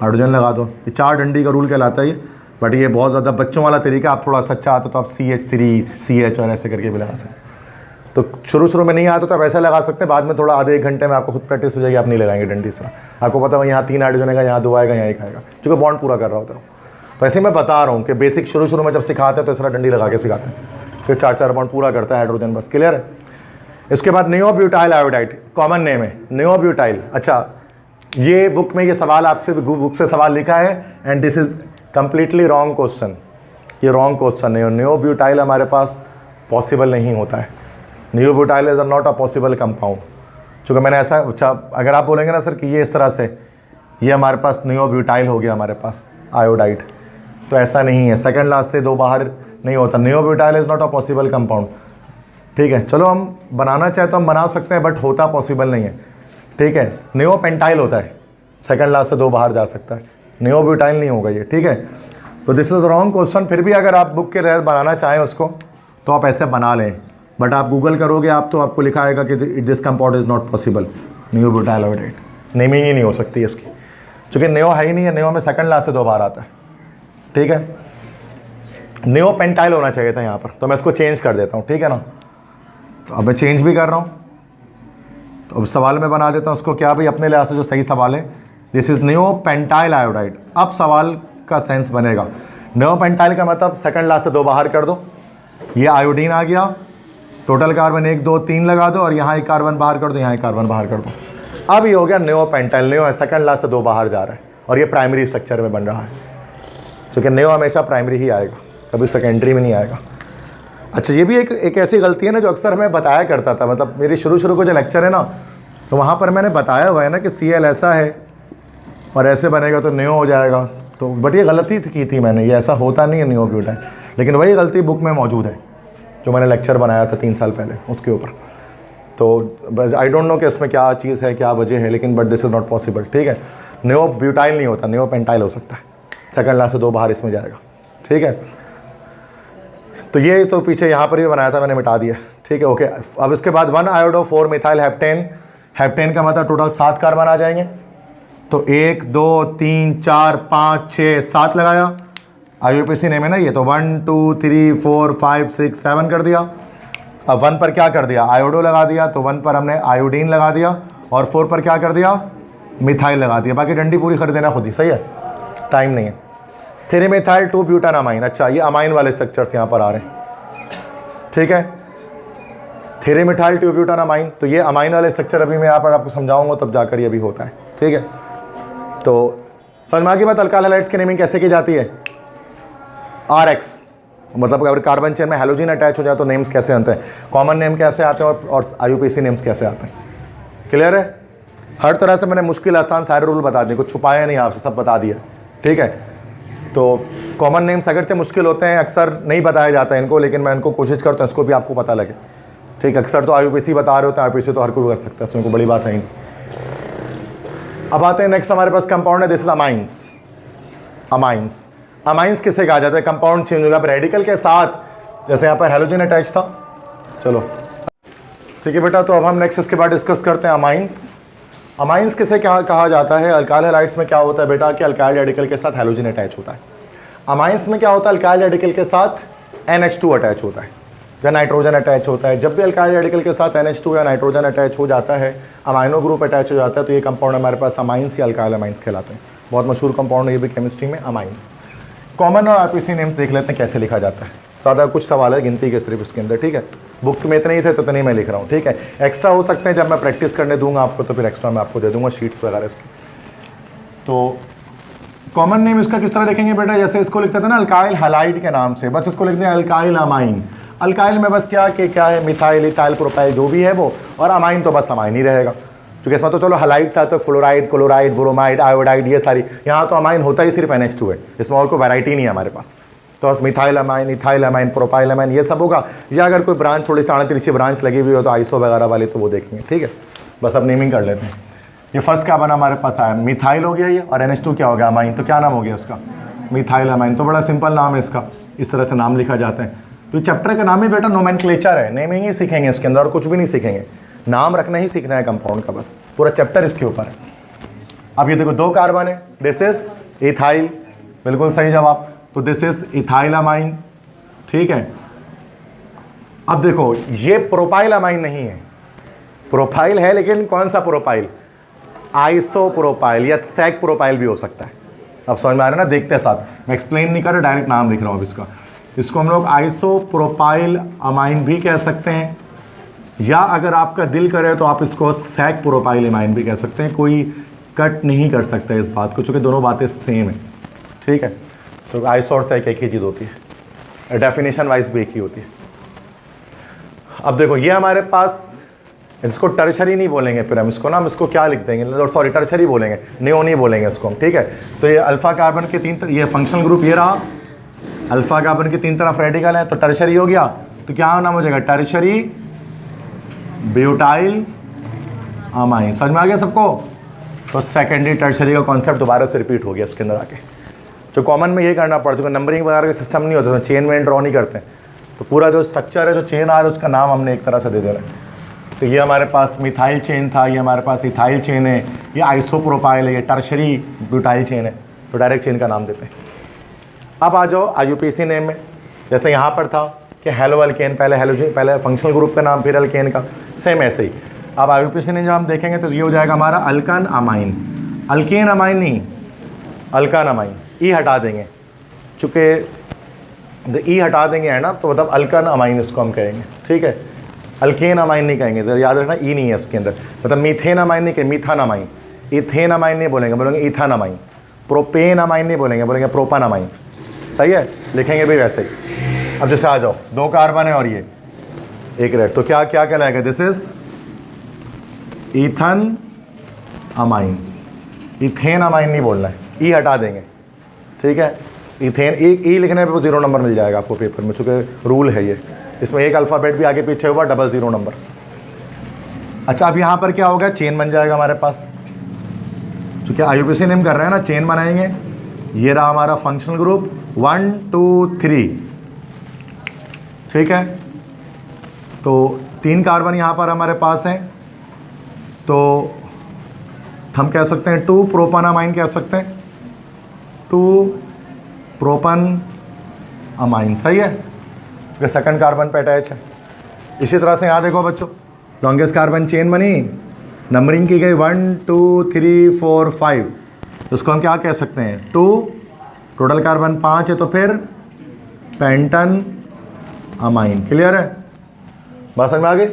हाइड्रोजन लगा दो। ये 4 डंडी का रूल कहलाता है ये। बट ये बहुत ज़्यादा बच्चों वाला तरीका, आप थोड़ा सच्चा आता तो आप CH3 CH और ऐसे करके भी लगा सकते। तो शुरू में नहीं आता तो आप ऐसा लगा सकते हैं, बाद में थोड़ा आधे 1 घंटे में आपको खुद प्रैक्टिस हो जाएगी, आप नहीं लगाएंगे डंडी इस तरह। आपको पता हो यहाँ 3 हाइड्रोजन आएगा, यहाँ 2 आएगा, यहाँ 1 आएगा, क्योंकि बॉन्ड पूरा कर रहा होता है। तो ऐसे मैं बता रहा हूँ कि बेसिक शुरू में जब सिखाते हैं तो इस तरह डंडी लगा के सिखाते हैं, फिर 4-4 बॉन्ड पूरा करता है हाइड्रोजन, बस क्लियर है। इसके बाद नियोब्यूटाइल आयोडाइड, कॉमन नेम है नियोब्यूटाइल। अच्छा, ये बुक में ये सवाल आपसे बुक से सवाल लिखा है, and this is completely wrong question. ये रॉन्ग क्वेश्चन है, नियोब्यूटाइल हमारे पास पॉसिबल नहीं होता है। Neobutyl is not a possible compound. चूँकि मैंने ऐसा, अच्छा अगर आप बोलेंगे ना सर कि ये इस तरह से, ये हमारे पास नियोब्यूटाइल हो गया हमारे पास आयोडाइड, तो ऐसा नहीं है। सेकंड लास्ट से 2 बाहर नहीं होता। Neobutyl is not a possible compound, ठीक है। चलो हम बनाना चाहे तो हम बना सकते हैं, बट होता पॉसिबल नहीं है, ठीक है। नियोपेंटाइल होता है, सेकंड लास्ट से 2 बाहर जा सकता है, नियोब्यूटाइल नहीं होगा ये, ठीक है। तो दिस इज रॉन्ग क्वेश्चन। फिर भी अगर आप बुक के तहत बनाना चाहें उसको तो आप ऐसे बना लें, बट आप गूगल करोगे आप तो आपको लिखा आएगा कि this compound is not possible, neobutyl iodide. Naming ही नहीं हो सकती इसकी, चूँकि नियो है ही नहीं है। नियो में सेकंड लास्ट से 2 बार आता है, ठीक है। नियोपेंटाइल होना चाहिए था यहाँ पर, तो मैं इसको चेंज कर देता हूँ, ठीक है ना। तो अब मैं चेंज भी कर रहा हूँ, तो अब सवाल में बना देता हूँ उसको क्या, भाई अपने लिहाज से जो सही सवाल है, दिस इज नियोपेंटाइल आयोडाइड। अब सवाल का सेंस बनेगा। नियोपेंटाइल का मतलब सेकंड लास्ट से 2 बाहर कर दो, ये आयोडीन आ गया, टोटल कार्बन 1 2 3 लगा दो, और यहाँ 1 कार्बन बाहर कर दो, यहाँ 1 कार्बन बाहर कर दो। अब ये हो गया नियोपेंटाइल। नियो है, सेकंड लास्ट से 2 बाहर जा रहा है, और ये प्राइमरी स्ट्रक्चर में बन रहा है, क्योंकि नियो हमेशा प्राइमरी ही आएगा, कभी सेकेंडरी में नहीं आएगा। अच्छा, ये भी एक ऐसी गलती है ना जो अक्सर मैं बताया करता था, मतलब मेरी शुरू को जो लेक्चर है ना, तो वहाँ पर मैंने बताया हुआ है ना कि Cl ऐसा है और ऐसे बनेगा तो नियो हो जाएगा। तो बट ये गलती की थी मैंने, ये ऐसा होता नहीं है नियोब्यूटाइल, लेकिन वही गलती बुक में मौजूद है जो मैंने लेक्चर बनाया था 3 साल पहले उसके ऊपर। तो आई डोंट नो कि इसमें क्या चीज़ है, क्या वजह है, लेकिन but this is not possible, ठीक है। नियोब्यूटाइल नहीं होता, नियोपेंटाइल हो सकता है, सेकंड लास्ट से 2 बाहर इसमें जाएगा, ठीक है। तो ये तो पीछे यहाँ पर भी बनाया था, मैंने मिटा दिया, ठीक है, ओके। अब इसके बाद 1 आयोडो 4 मिथाइल हेप्टेन। हेप्टेन का मतलब टोटल 7 कार्बन आ जाएंगे, तो 1 2 3 4 5 6 7 लगाया। IUPAC नेम है ना ये, तो 1 2 3 4 5 6 7 कर दिया। अब 1 पर क्या कर दिया, आयोडो लगा दिया, तो 1 पर हमने आयोडीन लगा दिया, और 4 पर क्या कर दिया, मिथाइल लगा दिया। बाकी डंडी पूरी कर देना खुद ही, सही है, टाइम नहीं है। 3 मिथाइल 2 ब्यूटानामाइन। अच्छा, ये अमाइन वाले स्ट्रक्चर्स यहाँ पर आ रहे हैं, ठीक है। 3 मिथाइल 2 ब्यूटानामाइन, तो ये अमाइन वाले स्ट्रक्चर अभी मैं यहाँ पर आपको समझाऊंगा, तब जाकर ये भी होता है, ठीक है। तो समझ में आ गई बात, अल्काइल हैलाइड्स की नेमिंग कैसे की जाती है, RX, मतलब अगर कार्बन चेन में हैलोजन अटैच हो जाए तो नेम्स कैसे आते हैं, कॉमन नेम कैसे आते हैं, और IUPAC नेम्स कैसे आते हैं, क्लियर है। हर तरह से मैंने मुश्किल आसान सारे रूल बता दिए, कुछ छुपाया नहीं आपसे, सब बता दिया, ठीक है। तो कॉमन नेम्स अगरचे मुश्किल होते हैं, अक्सर नहीं बताया जाता है इनको, लेकिन मैं इनको कोशिश करता हूँ इसको भी आपको पता लगे, ठीक है। अक्सर तो IUPAC बता रहे होते हैं, IUPAC तो हर कोई कर सकता है, इसमें कोई बड़ी बात है नहीं। अब आते हैं नेक्स्ट, हमारे पास कंपाउंड है, this is amines. Amines, amines किसे कहा जाता है? कंपाउंड चेंज होगा रेडिकल के साथ, जैसे यहाँ पर हेलोजन अटैच था। चलो ठीक है बेटा, तो अब हम नेक्स्ट इसके बाद डिस्कस करते हैं अमाइंस। अमाइंस किसे क्या कहा जाता है? अल्काइल हैलाइड्स में क्या होता है बेटा कि अल्काइल रेडिकल के साथ हेलोजन अटैच होता है। अमाइंस में क्या होता है? अल्काइल रेडिकल के साथ NH2 अटैच होता है या नाइट्रोजन अटैच होता है। जब भी अल्काइल रेडिकल के साथ NH2 या नाइट्रोजन अटैच हो जाता है, अमाइनो ग्रुप अटैच हो जाता है, तो ये कंपाउंड हमारे पास अमाइंस या अल्काइल अमाइंस कहलाते हैं। बहुत मशहूर कंपाउंड है ये भी केमिस्ट्री में, अमाइंस। कॉमन और IUPAC नेम्स देख लेते हैं कैसे लिखा जाता है। ज़्यादा कुछ सवाल है गिनती के सिर्फ इसके अंदर, ठीक है। बुक में इतने ही थे तो इतने ही मैं लिख रहा हूँ, ठीक है। एक्स्ट्रा हो सकते हैं जब मैं प्रैक्टिस करने दूंगा आपको, तो फिर एक्स्ट्रा मैं आपको दे दूंगा शीट्स वगैरह इसकी। तो कॉमन नेम इसका किस तरह लिखेंगे बेटा? जैसे इसको लिखते थे ना अल्काइल हैलाइड के नाम से, बस इसको लिख दें अल्काइल अमाइन। अल्काइल में बस क्या है, मिथाइल, इथाइल, प्रोपाइल जो भी है वो, और अमाइन तो बस अमाइन ही रहेगा, क्योंकि इसमें तो चलो हैलाइड था तो फ्लोराइड, क्लोराइड, ब्रोमाइड, आयोडाइड, ये सारी, यहाँ तो अमाइन होता ही सिर्फ NH2 है, इसमें और कोई वैरायटी नहीं है हमारे पास। तो बस methyl amine, ethyl amine, propyl amine, ये सब होगा। या अगर कोई ब्रांच थोड़ी सी आड़ी तिरछी ब्रांच लगी हुई हो तो आइसो वगैरह वाली, तो वो देखेंगे, ठीक है। बस अब नेमिंग कर लेते हैं। ये फर्स्ट क्या बना हमारे पास आया? मिथाइल हो गया ये, और NH2 क्या हो गया? अमाइन। तो क्या नाम हो गया उसका? Methyl amine. तो बड़ा सिंपल नाम है इसका, इस तरह से नाम लिखा जाता है। तो चैप्टर का नाम ही बेटा नोमेनक्लेचर है, नेमिंग ही सीखेंगे इसके अंदर, और कुछ भी नहीं सीखेंगे, नाम रखना ही सीखना है कंपाउंड का, बस पूरा चैप्टर इसके ऊपर है। अब ये देखो 2 कार्बन है, दिस इज इथाइल, बिल्कुल सही जवाब। तो दिस इज इथाइल अमाइन, ठीक है। अब देखो ये प्रोपाइल अमाइन नहीं है, प्रोपाइल है लेकिन कौन सा प्रोपाइल? आइसो प्रोपाइल या सेक प्रोपाइल भी हो सकता है। अब समझ में आ रहा है ना? देखते हैं साथ, मैं एक्सप्लेन नहीं कर रहा, डायरेक्ट नाम लिख रहा हूँ अब इसको हम लोग आइसो प्रोपाइल अमाइन भी कह सकते हैं, या अगर आपका दिल करे तो आप इसको सेक प्रोपाइल अमाइन भी कह सकते हैं। कोई कट नहीं कर सकता इस बात को, चूँकि दोनों बातें सेम है, ठीक है। तो आइसो और सेक एक ही चीज़ होती है, डेफिनेशन वाइज भी एक ही होती है। अब देखो ये हमारे पास, इसको टर्शरी नहीं बोलेंगे, फिर हम इसको क्या लिख देंगे? सॉरी, टर्शरी बोलेंगे, नियो नहीं बोलेंगे इसको हम, ठीक है। तो ये अल्फा कार्बन के 3, ये फंक्शनल ग्रुप ये रहा, अल्फा कार्बन के 3 तरफ रेडिकल है, तो टर्शरी हो गया। तो क्या नाम हो जाएगा? Tertiary butyl amine. समझ में आ गया सबको? तो सेकेंडरी टर्शरी का कॉन्सेप्ट दोबारा से रिपीट हो गया इसके अंदर आके। जो कॉमन में ये करना पड़ता है, नंबरिंग वगैरह का सिस्टम नहीं होता, चेन में ड्रॉ नहीं करते, तो पूरा जो स्ट्रक्चर है, जो चेन आ रहा है, उसका नाम हमने एक तरह से दे देना है। तो ये हमारे पास मिथाइल चेन था, ये हमारे पास इथाइल चेन है, ये आइसोप्रोपाइल है, ये टर्शरी ब्यूटाइल चेन है, तो डायरेक्ट चेन का नाम देते हैं। अब आ जाओ IUPAC नेम में, जैसे यहाँ पर था कि हेलो अल्केन, पहले हेलोजन, पहले फंक्शनल ग्रुप का नाम, फिर अल्केन का, सेम ऐसे ही। अब IUPAC नेम जब हम देखेंगे तो ये हो जाएगा हमारा अल्कन अमाइन, अल्केन अमाइन नहीं, अल्कन अमाइन। ई हटा देंगे, चूँकि ई हटा देंगे है ना, तो मतलब अल्कन अमाइन इसको हम कहेंगे, ठीक है। अल्केन अमाइन नहीं कहेंगे, जरा याद रखना, ई नहीं है उसके अंदर। मतलब मीथेन अमाइन नहीं कहेंगे, मीथान अमाइन। इथेन अमाइन नहीं बोलेंगे, बोलेंगे इथान अमाइन। प्रोपेन अमाइन नहीं बोलेंगे, बोलेंगे प्रोपन अमाइन। सही है, लिखेंगे भी वैसे ही। अब जैसे आ जाओ, 2 कार्बन है और ये एक रेड, तो क्या क्या कहलाएगा? This is Ethan amine. Ethane amine नहीं बोलना है, ई हटा देंगे, ठीक है। इथेन, ई लिखने पे 0 नंबर मिल जाएगा आपको पेपर में, चूँकि रूल है ये, इसमें एक अल्फ़ाबेट भी आगे पीछे हुआ, डबल 0 नंबर। अच्छा, अब यहाँ पर क्या होगा? चेन बन जाएगा हमारे पास, चूँकि IUPAC नेम कर रहे हैं ना, चेन बनाएंगे। ये रहा हमारा फंक्शनल ग्रुप 1 2 3, ठीक है। तो 3 कार्बन यहाँ पर हमारे पास हैं, तो हम कह सकते हैं 2 प्रोपन अमाइन कह सकते हैं, 2 प्रोपन अमाइन। सही है, क्योंकि सेकंड कार्बन पे अटैच है। इसी तरह से यहाँ देखो बच्चों, लॉन्गेस्ट कार्बन चेन बनी, नंबरिंग की गई 1 2 3 4 5, तो उसको हम क्या कह सकते हैं? 2, टोटल कार्बन 5 है, तो फिर पेंटन अमाइन। क्लियर है? बात समझ में आ गई?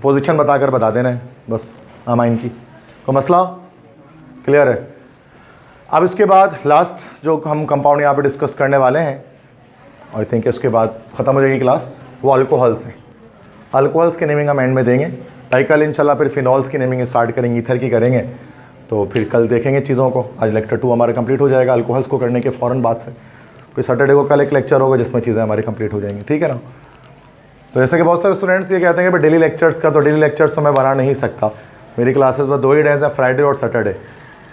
पोजीशन बताकर बता देना है बस अमाइन की, कोई मसला? क्लियर है? अब इसके बाद लास्ट जो हम कंपाउंड यहाँ पे डिस्कस करने वाले हैं, आई थिंक इसके बाद ख़त्म हो जाएगी क्लास, वो अल्कोहल्स हैं। अल्कोहल्स के नेमिंग हम एंड में देंगे, भाई कल इंशाल्लाह फिर फिनॉल्स की नेमिंग स्टार्ट करेंगे, ईथर की करेंगे, तो फिर कल देखेंगे चीज़ों को। आज लेक्चर 2 हमारा कंप्लीट हो जाएगा अल्कोहल्स को करने के फ़ौरन बाद से। फिर सैटरडे को कल एक लेक्चर होगा जिसमें चीज़ें हमारी कंप्लीट हो जाएंगी, ठीक है ना। तो जैसे कि बहुत सारे स्टूडेंट्स ये कहते हैं कि डेली लेक्चर्स का, तो डेली लेक्चर्स तो मैं बना नहीं सकता, मेरी क्लासेस में 2 ही डेज हैं, फ्राइडे और सैटरडे,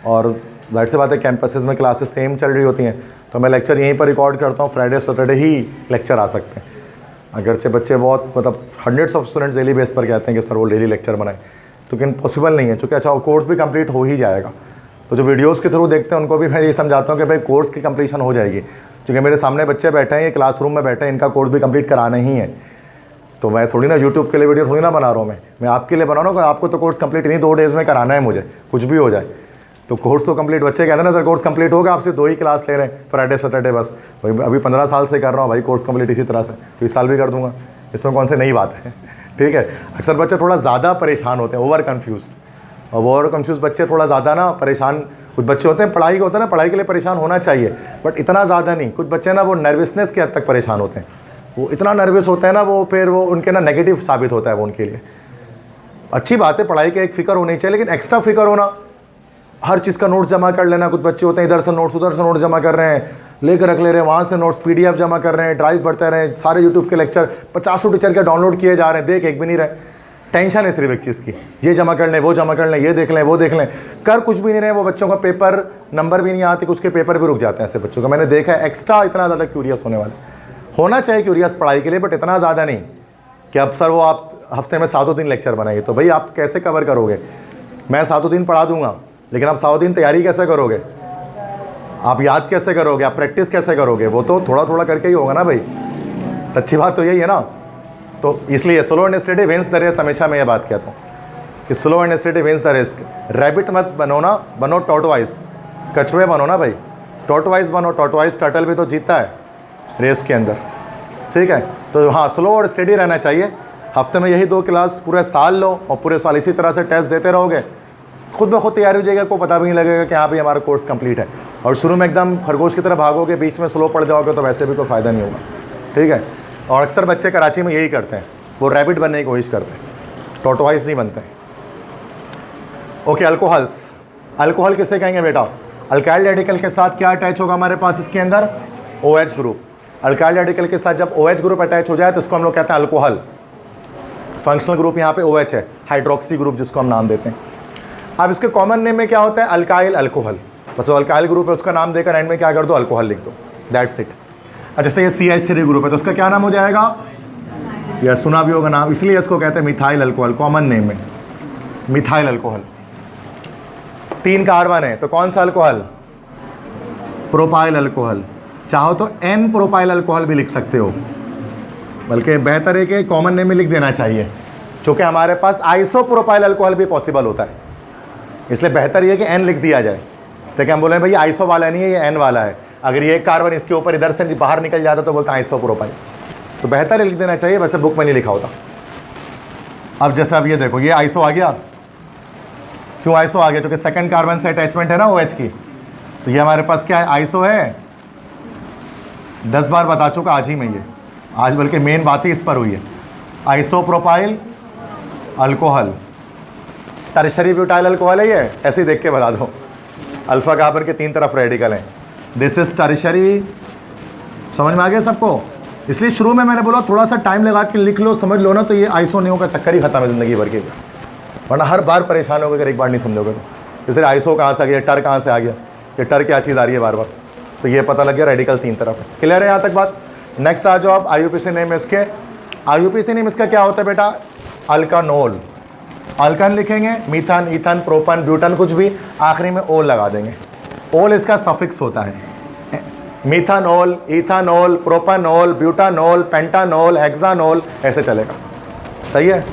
और जाहिर सी बात है कैंपसेस में क्लासेस सेम चल रही होती हैं, तो मैं लेक्चर यहीं पर रिकॉर्ड करता हूँ, फ्राइडे सैटरडे ही लेक्चर आ सकते हैं। अगरचे बच्चे बहुत मतलब hundreds of students daily base पर कहते हैं कि सर वो डेली लेक्चर बनाए, तो लेकिन पॉसिबल नहीं है, क्योंकि अच्छा कोर्स भी कंप्लीट हो ही जाएगा। तो जो वीडियोस के थ्रू देखते हैं उनको भी मैं ये समझाता हूँ कि भाई कोर्स की कंप्लीशन हो जाएगी, क्योंकि मेरे सामने बच्चे बैठे हैं, ये क्लासरूम में बैठे हैं, इनका कोर्स भी कंप्लीट कराना ही है। तो मैं थोड़ी ना यूट्यूब के लिए वीडियो थोड़ी ना बना रहा हूँ, मैं आपके लिए बना रहा हूँ, आपको तो कोर्स कंप्लीट नहीं 2 डेज़ में कराना है मुझे, कुछ भी हो जाए तो कोर्स तो कंप्लीट। बच्चे कहते हैं ना सर कोर्स कंप्लीट होगा, आप सिर्फ 2 ही क्लास ले रहे हैं फ्राइडे सैटरडे बस। अभी 15 साल से कर रहा हूँ भाई कोर्स कंप्लीट इसी तरह से, तो इस साल भी कर दूंगा, इसमें कौन सी नई बात है, ठीक है। अक्सर बच्चे थोड़ा ज़्यादा परेशान होते हैं, ओवर कन्फ्यूज़, और वो ओवर कन्फ्यूज़ बच्चे थोड़ा ज़्यादा ना परेशान, कुछ बच्चे होते हैं पढ़ाई का होता है ना, पढ़ाई के लिए परेशान होना चाहिए बट इतना ज़्यादा नहीं। कुछ बच्चे ना वो नर्वसनेस के हद तक परेशान होते हैं, वो इतना नर्वस होता है ना, वो फिर वो उनके ना नेगेटिव साबित होता है वो उनके लिए। अच्छी बात है पढ़ाई की एक फ़िक्र होनी चाहिए, लेकिन एक्स्ट्रा फिक्र होना, हर चीज़ का नोट्स जमा कर लेना। कुछ बच्चे होते हैं इधर से नोट्स उधर से नोट्स जमा कर रहे हैं, लेकर रख ले रहे हैं, वहाँ से नोट्स PDF जमा कर रहे हैं, ड्राइव भरते रहे, सारे यूट्यूब के लेक्चर 50 टीचर के डाउनलोड किए जा रहे हैं, देख एक भी नहीं रहे। टेंशन है सिर्फ एक चीज़ की, ये जमा कर लें, वो जमा कर लें, ये देख लें, वो देख लें, कर कुछ भी नहीं रहे। वो बच्चों का पेपर नंबर भी नहीं आते, कुछ के पेपर भी रुक जाते हैं ऐसे बच्चों का, मैंने देखा है। एक्स्ट्रा इतना ज़्यादा क्यूरियस होने वाले, होना चाहिए क्यूरियस पढ़ाई के लिए, बट इतना ज़्यादा नहीं कि अब सर वो आप हफ्ते में 7 दिन लेक्चर बनाएंगे, तो भाई आप कैसे कवर करोगे। मैं 7 दिन पढ़ा दूंगा, लेकिन आप 7 दिन तैयारी कैसे करोगे, आप याद कैसे करोगे, आप प्रैक्टिस कैसे करोगे, वो तो थोड़ा थोड़ा करके ही होगा ना भाई। सच्ची बात तो यही है ना। तो इसलिए slow and steady wins the race, हमेशा मैं ये बात कहता हूँ कि slow and steady wins the race. Rabbit मत बनो ना, बनो टॉर्टवाइस, कछुए बनो ना भाई, टॉर्टवाइस बनो। टॉर्टवाइस टर्टल भी तो जीतता है रेस के अंदर, ठीक है। तो हाँ, स्लो और स्टडी रहना चाहिए। हफ्ते में यही 2 क्लास पूरे साल लो, और पूरे साल इसी तरह से टेस्ट देते रहोगे, खुद ब खुद तैयारी हो जाएगा, को पता भी नहीं लगेगा कि हाँ भाई हमारा कोर्स कंप्लीट है। और शुरू में एकदम खरगोश की तरह भागोगे, बीच में स्लो पड़ जाओगे, तो वैसे भी कोई फ़ायदा नहीं होगा, ठीक है। और अक्सर बच्चे कराची में यही करते हैं, वो रैबिट बनने की कोशिश करते हैं, टॉर्टवाइस नहीं बनते। Okay, alcohols. अल्कोहल किसे कहेंगे बेटा, अल्काइल रेडिकल के साथ क्या अटैच होगा हमारे पास इसके अंदर, OH ग्रुप। अल्काइल रेडिकल के साथ जब OH ग्रुप अटैच हो जाए तो इसको हम लोग कहते हैं अल्कोहल। फंक्शनल ग्रुप यहाँ पे OH है, हाइड्रोक्सी ग्रुप जिसको हम नाम देते हैं। अब इसके कॉमन नेम में क्या होता है, अल्काइल अल्कोहल, बस वो अल्काइल ग्रुप है, उसका नाम देकर एंड में क्या कर दो, अल्कोहल लिख दो, दैट्स इट। अच्छा, जैसे ये CH3 ग्रुप है तो उसका क्या नाम हो जाएगा, यह सुना भी होगा नाम, इसलिए इसको कहते हैं मिथाइल अल्कोहल, कॉमन नेम में मिथाइल अल्कोहल। 3 कार्बन है तो कौन सा अल्कोहल, प्रोपाइल अल्कोहल। चाहो तो N प्रोपाइल अल्कोहल भी लिख सकते हो, बल्कि बेहतर है कि कॉमन नेम में लिख देना चाहिए, चूँकि हमारे पास आइसोप्रोपाइल अल्कोहल भी पॉसिबल होता है, इसलिए बेहतर ये कि N लिख दिया जाए। तो क्या हम बोले भाई आइसो वाला नहीं है, ये N वाला है। अगर ये एक कार्बन इसके ऊपर इधर से बाहर निकल जाता तो बोलते हैं आइसोप्रोपाइल, तो बेहतर लिख देना चाहिए, वैसे बुक में नहीं लिखा होता। अब जैसे अब ये देखो, ये आइसो आ गया, क्यों आइसो आ गया, क्योंकि सेकंड कार्बन से अटैचमेंट है ना OH की, तो ये हमारे पास क्या है, आइसो है। 10 बार बता चुका आज ही में, ये आज बल्कि मेन बात ही इस पर हुई है। Isopropyl alcohol, tertiary butyl alcohol है ये, ऐसे ही देख के बता दो। अल्फा कार्बन के 3 तरफ रेडिकल हैं, दिस इज टर्शरी। समझ में आ गया सबको। इसलिए शुरू में मैंने बोला थोड़ा सा टाइम लगा के लिख लो, समझ लो ना, तो ये आइसोनियो का चक्कर ही खत्म है ज़िंदगी भर के, वरना हर बार परेशान होकर एक बार नहीं समझोगे तो। जैसे आइसो कहाँ से आ गया, टर कहाँ से आ गया, ये टर क्या चीज़ आ रही है बार बार, तो ये पता लग गया रेडिकल 3 तरफ है। क्लियर है यहाँ तक बात। नेक्स्ट आ जाओ आप, IUPAC नेम इसके। IUPAC नेम इसका क्या होता है बेटा, अल्कानोल। अल्कान लिखेंगे, मीथान, ईथान, प्रोपन, ब्यूटन, कुछ भी, आखिरी में ओल लगा देंगे। ओल इसका सफिक्स होता है, मीथानोल, इथानोल, प्रोपानोल, ब्यूटानोल, पेंटानोल, हेक्सानोल, ऐसे चलेगा। सही है।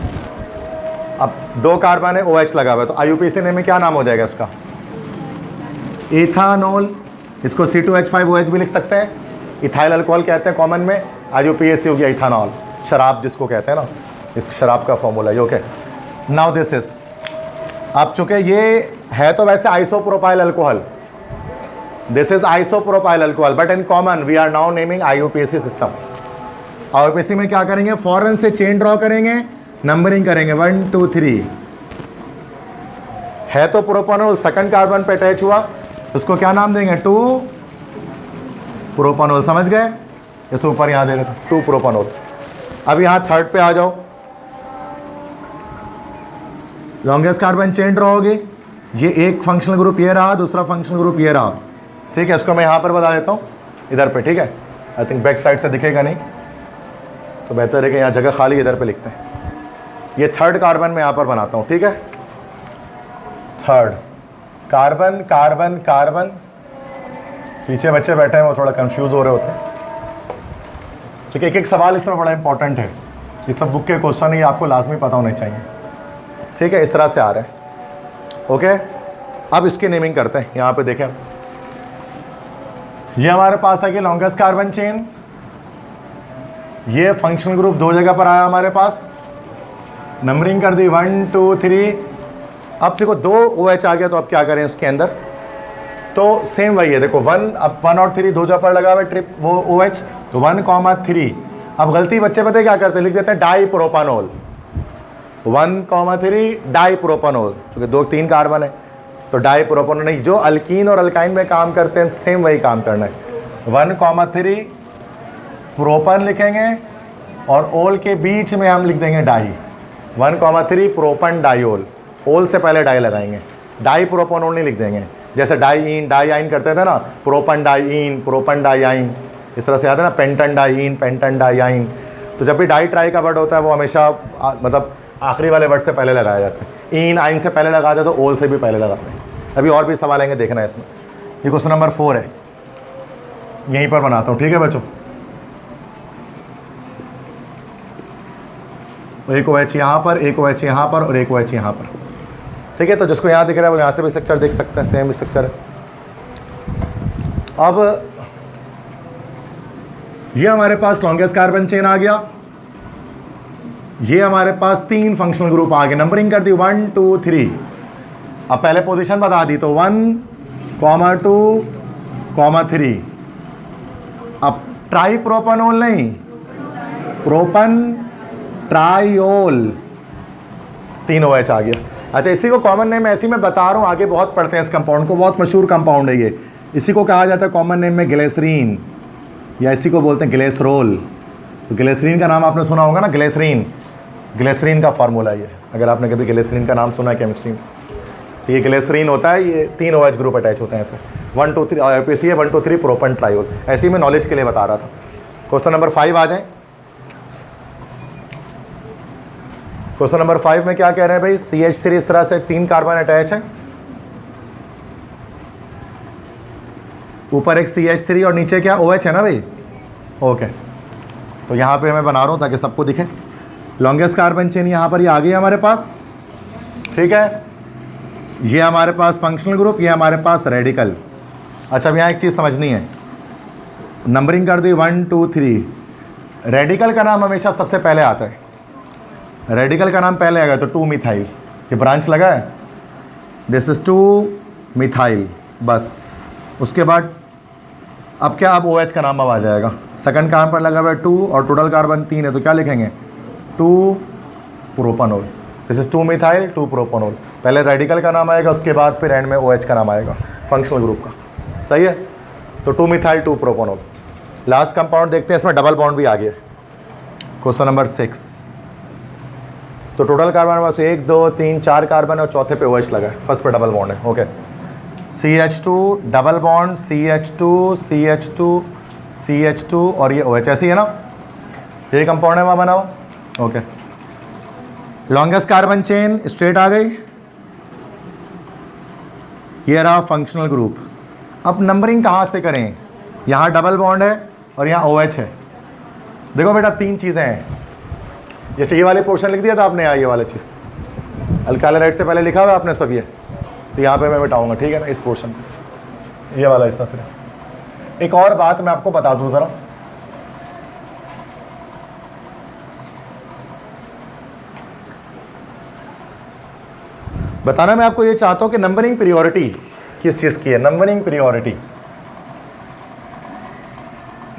अब 2 कार्बन है, OH लगा हुआ है, तो IUPAC नेम में क्या नाम हो जाएगा इसका, इथानोल। इसको C2H5OH भी लिख सकते हैं, इथाइल अल्कोहल कहते हैं कॉमन में। IUPAC हो गया इथानॉल, शराब जिसको कहते हैं ना, इस शराब का फॉर्मूला है। ओके, नाउ दिस इज, अब चूंकि ये है तो वैसे isopropyl alcohol, this is isopropyl alcohol, but in common we are now naming IUPAC system. IUPAC में क्या करेंगे, फॉरन से चेन ड्रॉ करेंगे, नंबरिंग करेंगे 1 2 3, है तो प्रोपानोल, सेकंड कार्बन पे अटैच हुआ, उसको क्या नाम देंगे 2 प्रोपानोल, समझ गए? इसे ऊपर यहाँ दे देते 2 प्रोपानोल। अब यहाँ थर्ड पे आ जाओ, लॉन्गेस्ट कार्बन चेन ड्रॉ होगी, ये एक फंक्शनल ग्रुप ये रहा, दूसरा फंक्शनल ग्रुप ये रहा, ठीक है? इसको मैं यहाँ पर बता देता हूँ इधर पे, ठीक है? आई थिंक बैक साइड से दिखेगा नहीं तो बेहतर है कि यहाँ जगह खाली इधर पे लिखते हैं। ये थर्ड कार्बन मैं यहाँ पर बनाता हूँ, ठीक है? थर्ड कार्बन कार्बन कार्बन, पीछे बच्चे बैठे हैं वो थोड़ा कंफ्यूज हो रहे होते हैं, ठीक है? एक सवाल इसमें बड़ा इंपॉर्टेंट है, ये सब बुक के क्वेश्चन है, ये आपको लाजमी पता होने चाहिए, ठीक है? इस तरह से आ रहा है, ओके? अब इसकी नेमिंग करते हैं। यहाँ पे देखें, ये हमारे पास है कि लॉन्गेस्ट कार्बन चेन, ये फंक्शनल ग्रुप 2 जगह पर आया हमारे पास, नंबरिंग कर दी 1 2 3। अब देखो 2 OH आ गया तो अब क्या करें इसके अंदर, तो सेम वही है, देखो 1, अब 1 और 3 2 जगह पर लगा हुआ है ट्रिप वो OH, तो 1, 3। अब गलती बच्चे पता है क्या करते हैं, लिख देते हैं डाई प्रोपानोल, 1, 3 डाई प्रोपानोल, क्योंकि 2 3 कार्बन है तो डाई प्रोपानोल नहीं, जो अल्कीन और अल्काइन में काम करते हैं सेम वही काम करना है। 1, 3 प्रोपन लिखेंगे और ओल के बीच में हम लिख देंगे डाई, 1, 3 प्रोपन डाइओल, ओल से पहले डाई लगाएंगे, डाई प्रोपानोल नहीं लिख देंगे, जैसे डाईइन डाईआइन करते थे ना, प्रोपन डाईइन प्रोपन डाईआइन, इस तरह से याद है ना, पेंटन डाईइन पेंटन डाईआइन। तो जब भी डाई ट्राई का वर्ड होता है वो हमेशा मतलब आखिरी वाले वर्ड से पहले लगाया जाता है, इन आइन से पहले लगाते हैं तो ओल से भी पहले लगाते हैं। अभी और भी सवाल आएंगे, देखना है इसमें। ये क्वेश्चन नंबर 4 है, यहीं पर बनाता हूँ, ठीक है बच्चों? एक OH यहाँ पर, एक OH यहाँ पर और एक OH यहाँ पर, ठीक है? तो जिसको यहाँ दिख रहा है वो यहाँ से भी स्ट्रक्चर देख सकते हैं, सेम स्ट्रक्चर है। अब ये हमारे पास लॉन्गेस्ट कार्बन चेन आ गया, ये हमारे पास 3 फंक्शनल ग्रुप आ गए, नंबरिंग कर दी 1 2 3। अब पहले पोजीशन बता दी तो 1, 2, 3। अब ट्राई प्रोपानोल नहीं, प्रोपन ट्राइओल, 3 OH आ गया। अच्छा, इसी को कॉमन नेम ऐसी मैं बता रहा हूँ, आगे बहुत पढ़ते हैं इस कंपाउंड को, बहुत मशहूर कंपाउंड है ये। इसी को कहा जाता है कॉमन नेम में ग्लिसरीन, या इसी को बोलते हैं ग्लिसरोल। तो ग्लिसरीन का नाम आपने सुना होगा ना, ग्लिसरीन, ग्लिसरीन का फार्मूला ये, अगर आपने कभी ग्लिसरीन का नाम सुना है केमिस्ट्री में, तो ये ग्लिसरीन होता है, ये 3 OH ग्रुप अटैच होते हैं ऐसे, 1 2 3 और इसी 1 2 3 प्रोपन ट्राइओल। ऐसे ही मैं नॉलेज के लिए बता रहा था। क्वेश्चन नंबर 5 आ जाए। क्वेश्चन नंबर 5 में क्या कह रहे हैं भाई, CH3 इस तरह से 3 कार्बन अटैच है, ऊपर एक CH3 और नीचे क्या OH है ना भाई, ओके। तो यहाँ पे मैं बना रहा हूँ ताकि सबको दिखे। लॉन्गेस्ट कार्बन चेन यहाँ पर ये आ गई हमारे पास, ठीक है? ये हमारे पास फंक्शनल ग्रुप, ये हमारे पास रेडिकल। अच्छा, अब यहाँ एक चीज़ समझनी है, नंबरिंग कर दी 1 2 3। रेडिकल का नाम हमेशा सबसे पहले आता है, रेडिकल का नाम पहले आएगा तो 2 मिथाइल, ये ब्रांच लगा है, दिस इज 2 मिथाइल, बस। उसके बाद अब क्या, अब OH का नाम अब आ जाएगा, सेकंड कार्बन पर लगा हुआ है 2 और टोटल कार्बन 3 है, तो क्या लिखेंगे 2 propanol, this is 2 methyl 2 propanol. पहले रेडिकल का नाम आएगा, उसके बाद फिर एंड में OH का नाम आएगा फंक्शनल ग्रुप का, सही है? तो 2 मिथाइल 2 प्रोपानोल। लास्ट कंपाउंड देखते हैं, इसमें डबल बॉन्ड भी आ गया। क्वेश्चन नंबर 6, तो टोटल कार्बन बस 1 2 3 4 कार्बन और चौथे पे OH लगा है, फर्स्ट पे डबल बॉन्ड है, okay. CH2 double bond, CH2 CH2 CH2 और ये OH, ऐसी है ना, यही कंपाउंड है वहाँ बना हुआ, okay. Longest carbon chain straight आ गई, ये रहा फंक्शनल ग्रुप। अब नंबरिंग कहाँ से करें, यहाँ डबल बॉन्ड है और यहाँ OH है। देखो बेटा 3 चीज़ें हैं, जैसे ये वाले पोर्शन लिख दिया था आपने, यहाँ ये वाला चीज़ अल्काइल हाइड्राइड से पहले लिखा हुआ है आपने सब ये, तो यहाँ पे मैं मिटाऊंगा, ठीक है ना, इस पोर्शन ये वाला हिस्सा सिर्फ। एक और बात मैं आपको बता दूँ ज़रा, बताना मैं आपको ये चाहता हूँ कि नंबरिंग प्रियोरिटी किस चीज़ की है। नंबरिंग प्रियोरिटी,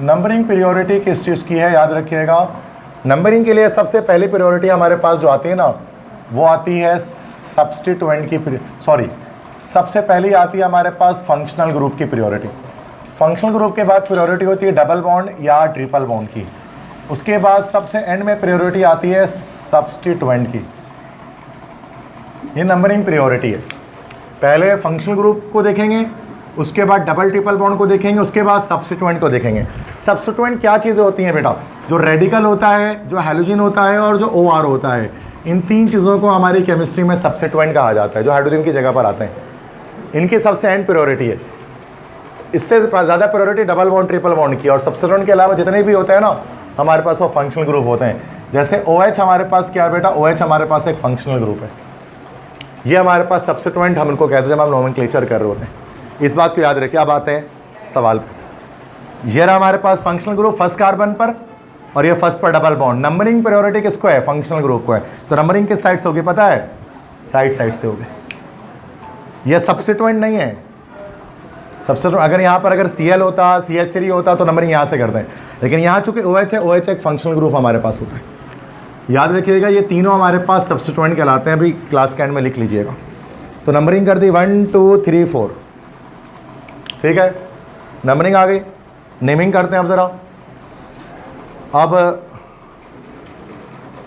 नंबरिंग प्रियोरिटी किस चीज़ की है, याद रखिएगा। नंबरिंग के लिए सबसे पहली प्रायोरिटी हमारे पास जो आती है ना, वो आती है सब्स्टिट्यूएंट की, सबसे पहली आती है हमारे पास फंक्शनल ग्रुप की प्रायोरिटी। फंक्शनल ग्रुप के बाद प्रायोरिटी होती है डबल बॉन्ड या ट्रिपल बॉन्ड की। उसके बाद सबसे एंड में प्रायोरिटी आती है सब्स्टिट्यूएंट की। ये नंबरिंग प्रायोरिटी है। पहले फंक्शनल ग्रुप को देखेंगे, उसके बाद डबल ट्रिपल बॉन्ड को देखेंगे, उसके बाद सब्स्टिट्यूएंट को देखेंगे। सब्स्टिट्यूएंट क्या चीज़ें होती हैं बेटा? जो रेडिकल होता है, जो हैलोजन होता है और जो OR होता है, इन तीन चीज़ों को हमारी केमिस्ट्री में सब्स्टिट्यूएंट कहा जाता है, जो हाइड्रोजन की जगह पर आते हैं। इनकी सबसे एंड प्रायोरिटी है। इससे ज़्यादा priority double bond triple bond की। और सब्स्टिट्यूएंट के अलावा जितने भी होते हैं ना हमारे पास, वो फंक्शनल ग्रुप होते हैं। जैसे OH हमारे पास क्या है बेटा? OH हमारे पास एक फंक्शनल ग्रुप है। ये हमारे पास सब्स्टिट्यूएंट हम इनको कहते हैं जब हम नोमेनक्लेचर कर रहे होते हैं। इस बात को याद रखिए। अब आते हैं सवाल पे। ये रहा हमारे पास फंक्शनल ग्रुप फर्स्ट कार्बन पर, और ये फर्स्ट पर डबल बॉन्ड। नंबरिंग प्रायोरिटी किसको है? फंक्शनल ग्रुप को है। तो नंबरिंग किस साइड से होगी पता है? राइट साइड से होगी। ये सब्स्टिट्यूएंट नहीं है। सब्स्टिट्यूएंट अगर यहाँ पर अगर Cl होता, CH3 होता तो नंबरिंग यहाँ से करते हैं, लेकिन यहाँ चूंकि OH है, OH एक फंक्शनल ग्रुप हमारे पास होता है। याद रखिएगा ये तीनों हमारे पास सब्स्टिट्यूएंट कहलाते हैं। अभी क्लास के एंड में लिख लीजिएगा। तो नंबरिंग कर दी 1 2 3 4, ठीक है। नंबरिंग आ गई। नेमिंग करते हैं अब ज़रा। अब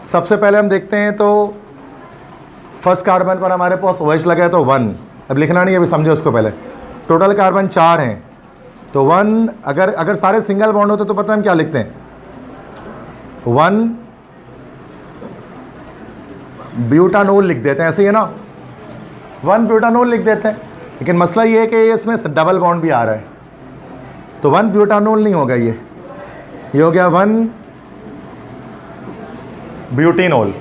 सबसे पहले हम देखते हैं तो फर्स्ट कार्बन पर हमारे पास OH लगा है तो 1। अब लिखना नहीं, अभी समझे उसको पहले। टोटल कार्बन 4 हैं तो 1, अगर सारे सिंगल बॉन्ड होते तो पता है हम क्या लिखते हैं? 1 ब्यूटानोल लिख देते हैं, ऐसे ही है ना, 1 ब्यूटानोल लिख देते हैं। लेकिन मसला ये है कि इसमें डबल बॉन्ड भी आ रहा है, तो 1 ब्यूटानोल नहीं होगा, ये हो गया 1 ब्यूटीनोल।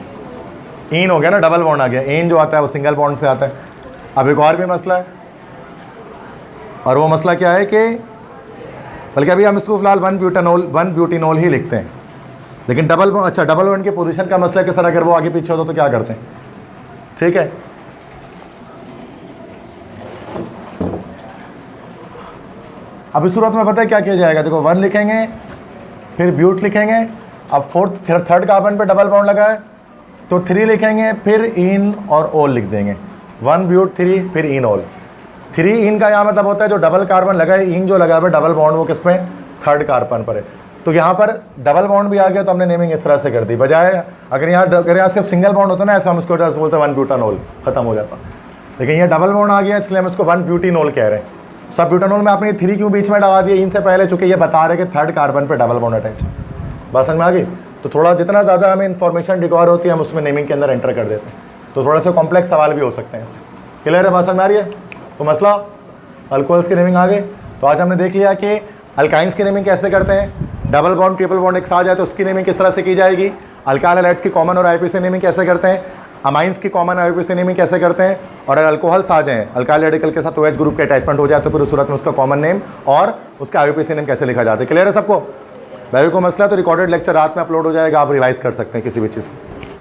इन हो गया ना, डबल बॉन्ड आ गया। एन जो आता है वो सिंगल बॉन्ड से आता है। अब एक और भी मसला है, और वो मसला क्या है कि बल्कि अभी हम इसको फिलहाल 1 ब्यूटीनोल ही लिखते हैं। लेकिन डबल बॉन्ड की पोजीशन का मसला है कि सर अगर वो आगे पीछे होता तो क्या करते हैं? ठीक है। अभी शुरुआत में पता है क्या किया जाएगा? देखो 1 लिखेंगे, फिर ब्यूट लिखेंगे। अब थर्ड कार्बन पे डबल बॉन्ड लगा है तो 3 लिखेंगे, फिर इन और ओल लिख देंगे। 1 ब्यूट 3, फिर इन ओल। 3 इन का यहाँ मतलब होता है जो डबल कार्बन लगा है, इन जो लगा है डबल बॉन्ड, वो किस पे? थर्ड कार्बन पर है। तो यहाँ पर डबल बॉन्ड भी आ गया तो हमने नेमिंग इस तरह से कर दी। बजाय अगर यहाँ सिर्फ सिंगल बॉन्ड होता ना, ऐसा हम इसको बोलते हैं 1 ब्यूटानोल, खत्म हो जाता। लेकिन ये डबल बॉन्ड आ गया इसलिए हम इसको 1 ब्यूटीनोल कह रहे हैं। सब ब्यूटानोल में आपने 3 क्यों बीच में लगा दिया इनसे पहले? चूंकि ये बता रहे कि थर्ड कार्बन पर डबल बॉन्ड अटैच है। बात समझ में आ गई? तो थोड़ा जितना ज़्यादा हमें इन्फॉर्मेशन रिक्वायर होती है हम उसमें नेमिंग के अंदर एंटर कर देते हैं, तो थोड़ा सा कॉम्प्लेक्स सवाल भी हो सकते हैं इससे। क्लियर है? बात समझ में आ रही है? तो मसला अल्कोहल्स की नेमिंग आ गई। तो आज हमने देख लिया कि अल्काइंस की नेमिंग कैसे करते हैं, डबल बॉन्ड ट्रिपल बॉन्ड एक साथ जाए तो उसकी नेमिंग किस तरह से की जाएगी, अल्काइल हैलाइड्स की कॉमन और आईयूपीएसी नेमिंग कैसे करते हैं, अमाइंस की कॉमन आईयूपीएसी नेमिंग कैसे करते हैं, और अगर अल्कोहल्स आ जाएँ अल्काइल रेडिकल के साथ OH ग्रुप के अटैचमेंट हो जाए तो फिर उस सूरत में उसका कॉमन नेम और उसका आईयूपीएसी नेम कैसे लिखा जाता है। क्लियर है सबको? भाई को मसला तो रिकॉर्डेड लेक्चर रात में अपलोड हो जाएगा, आप रिवाइज कर सकते हैं किसी भी चीज़ को।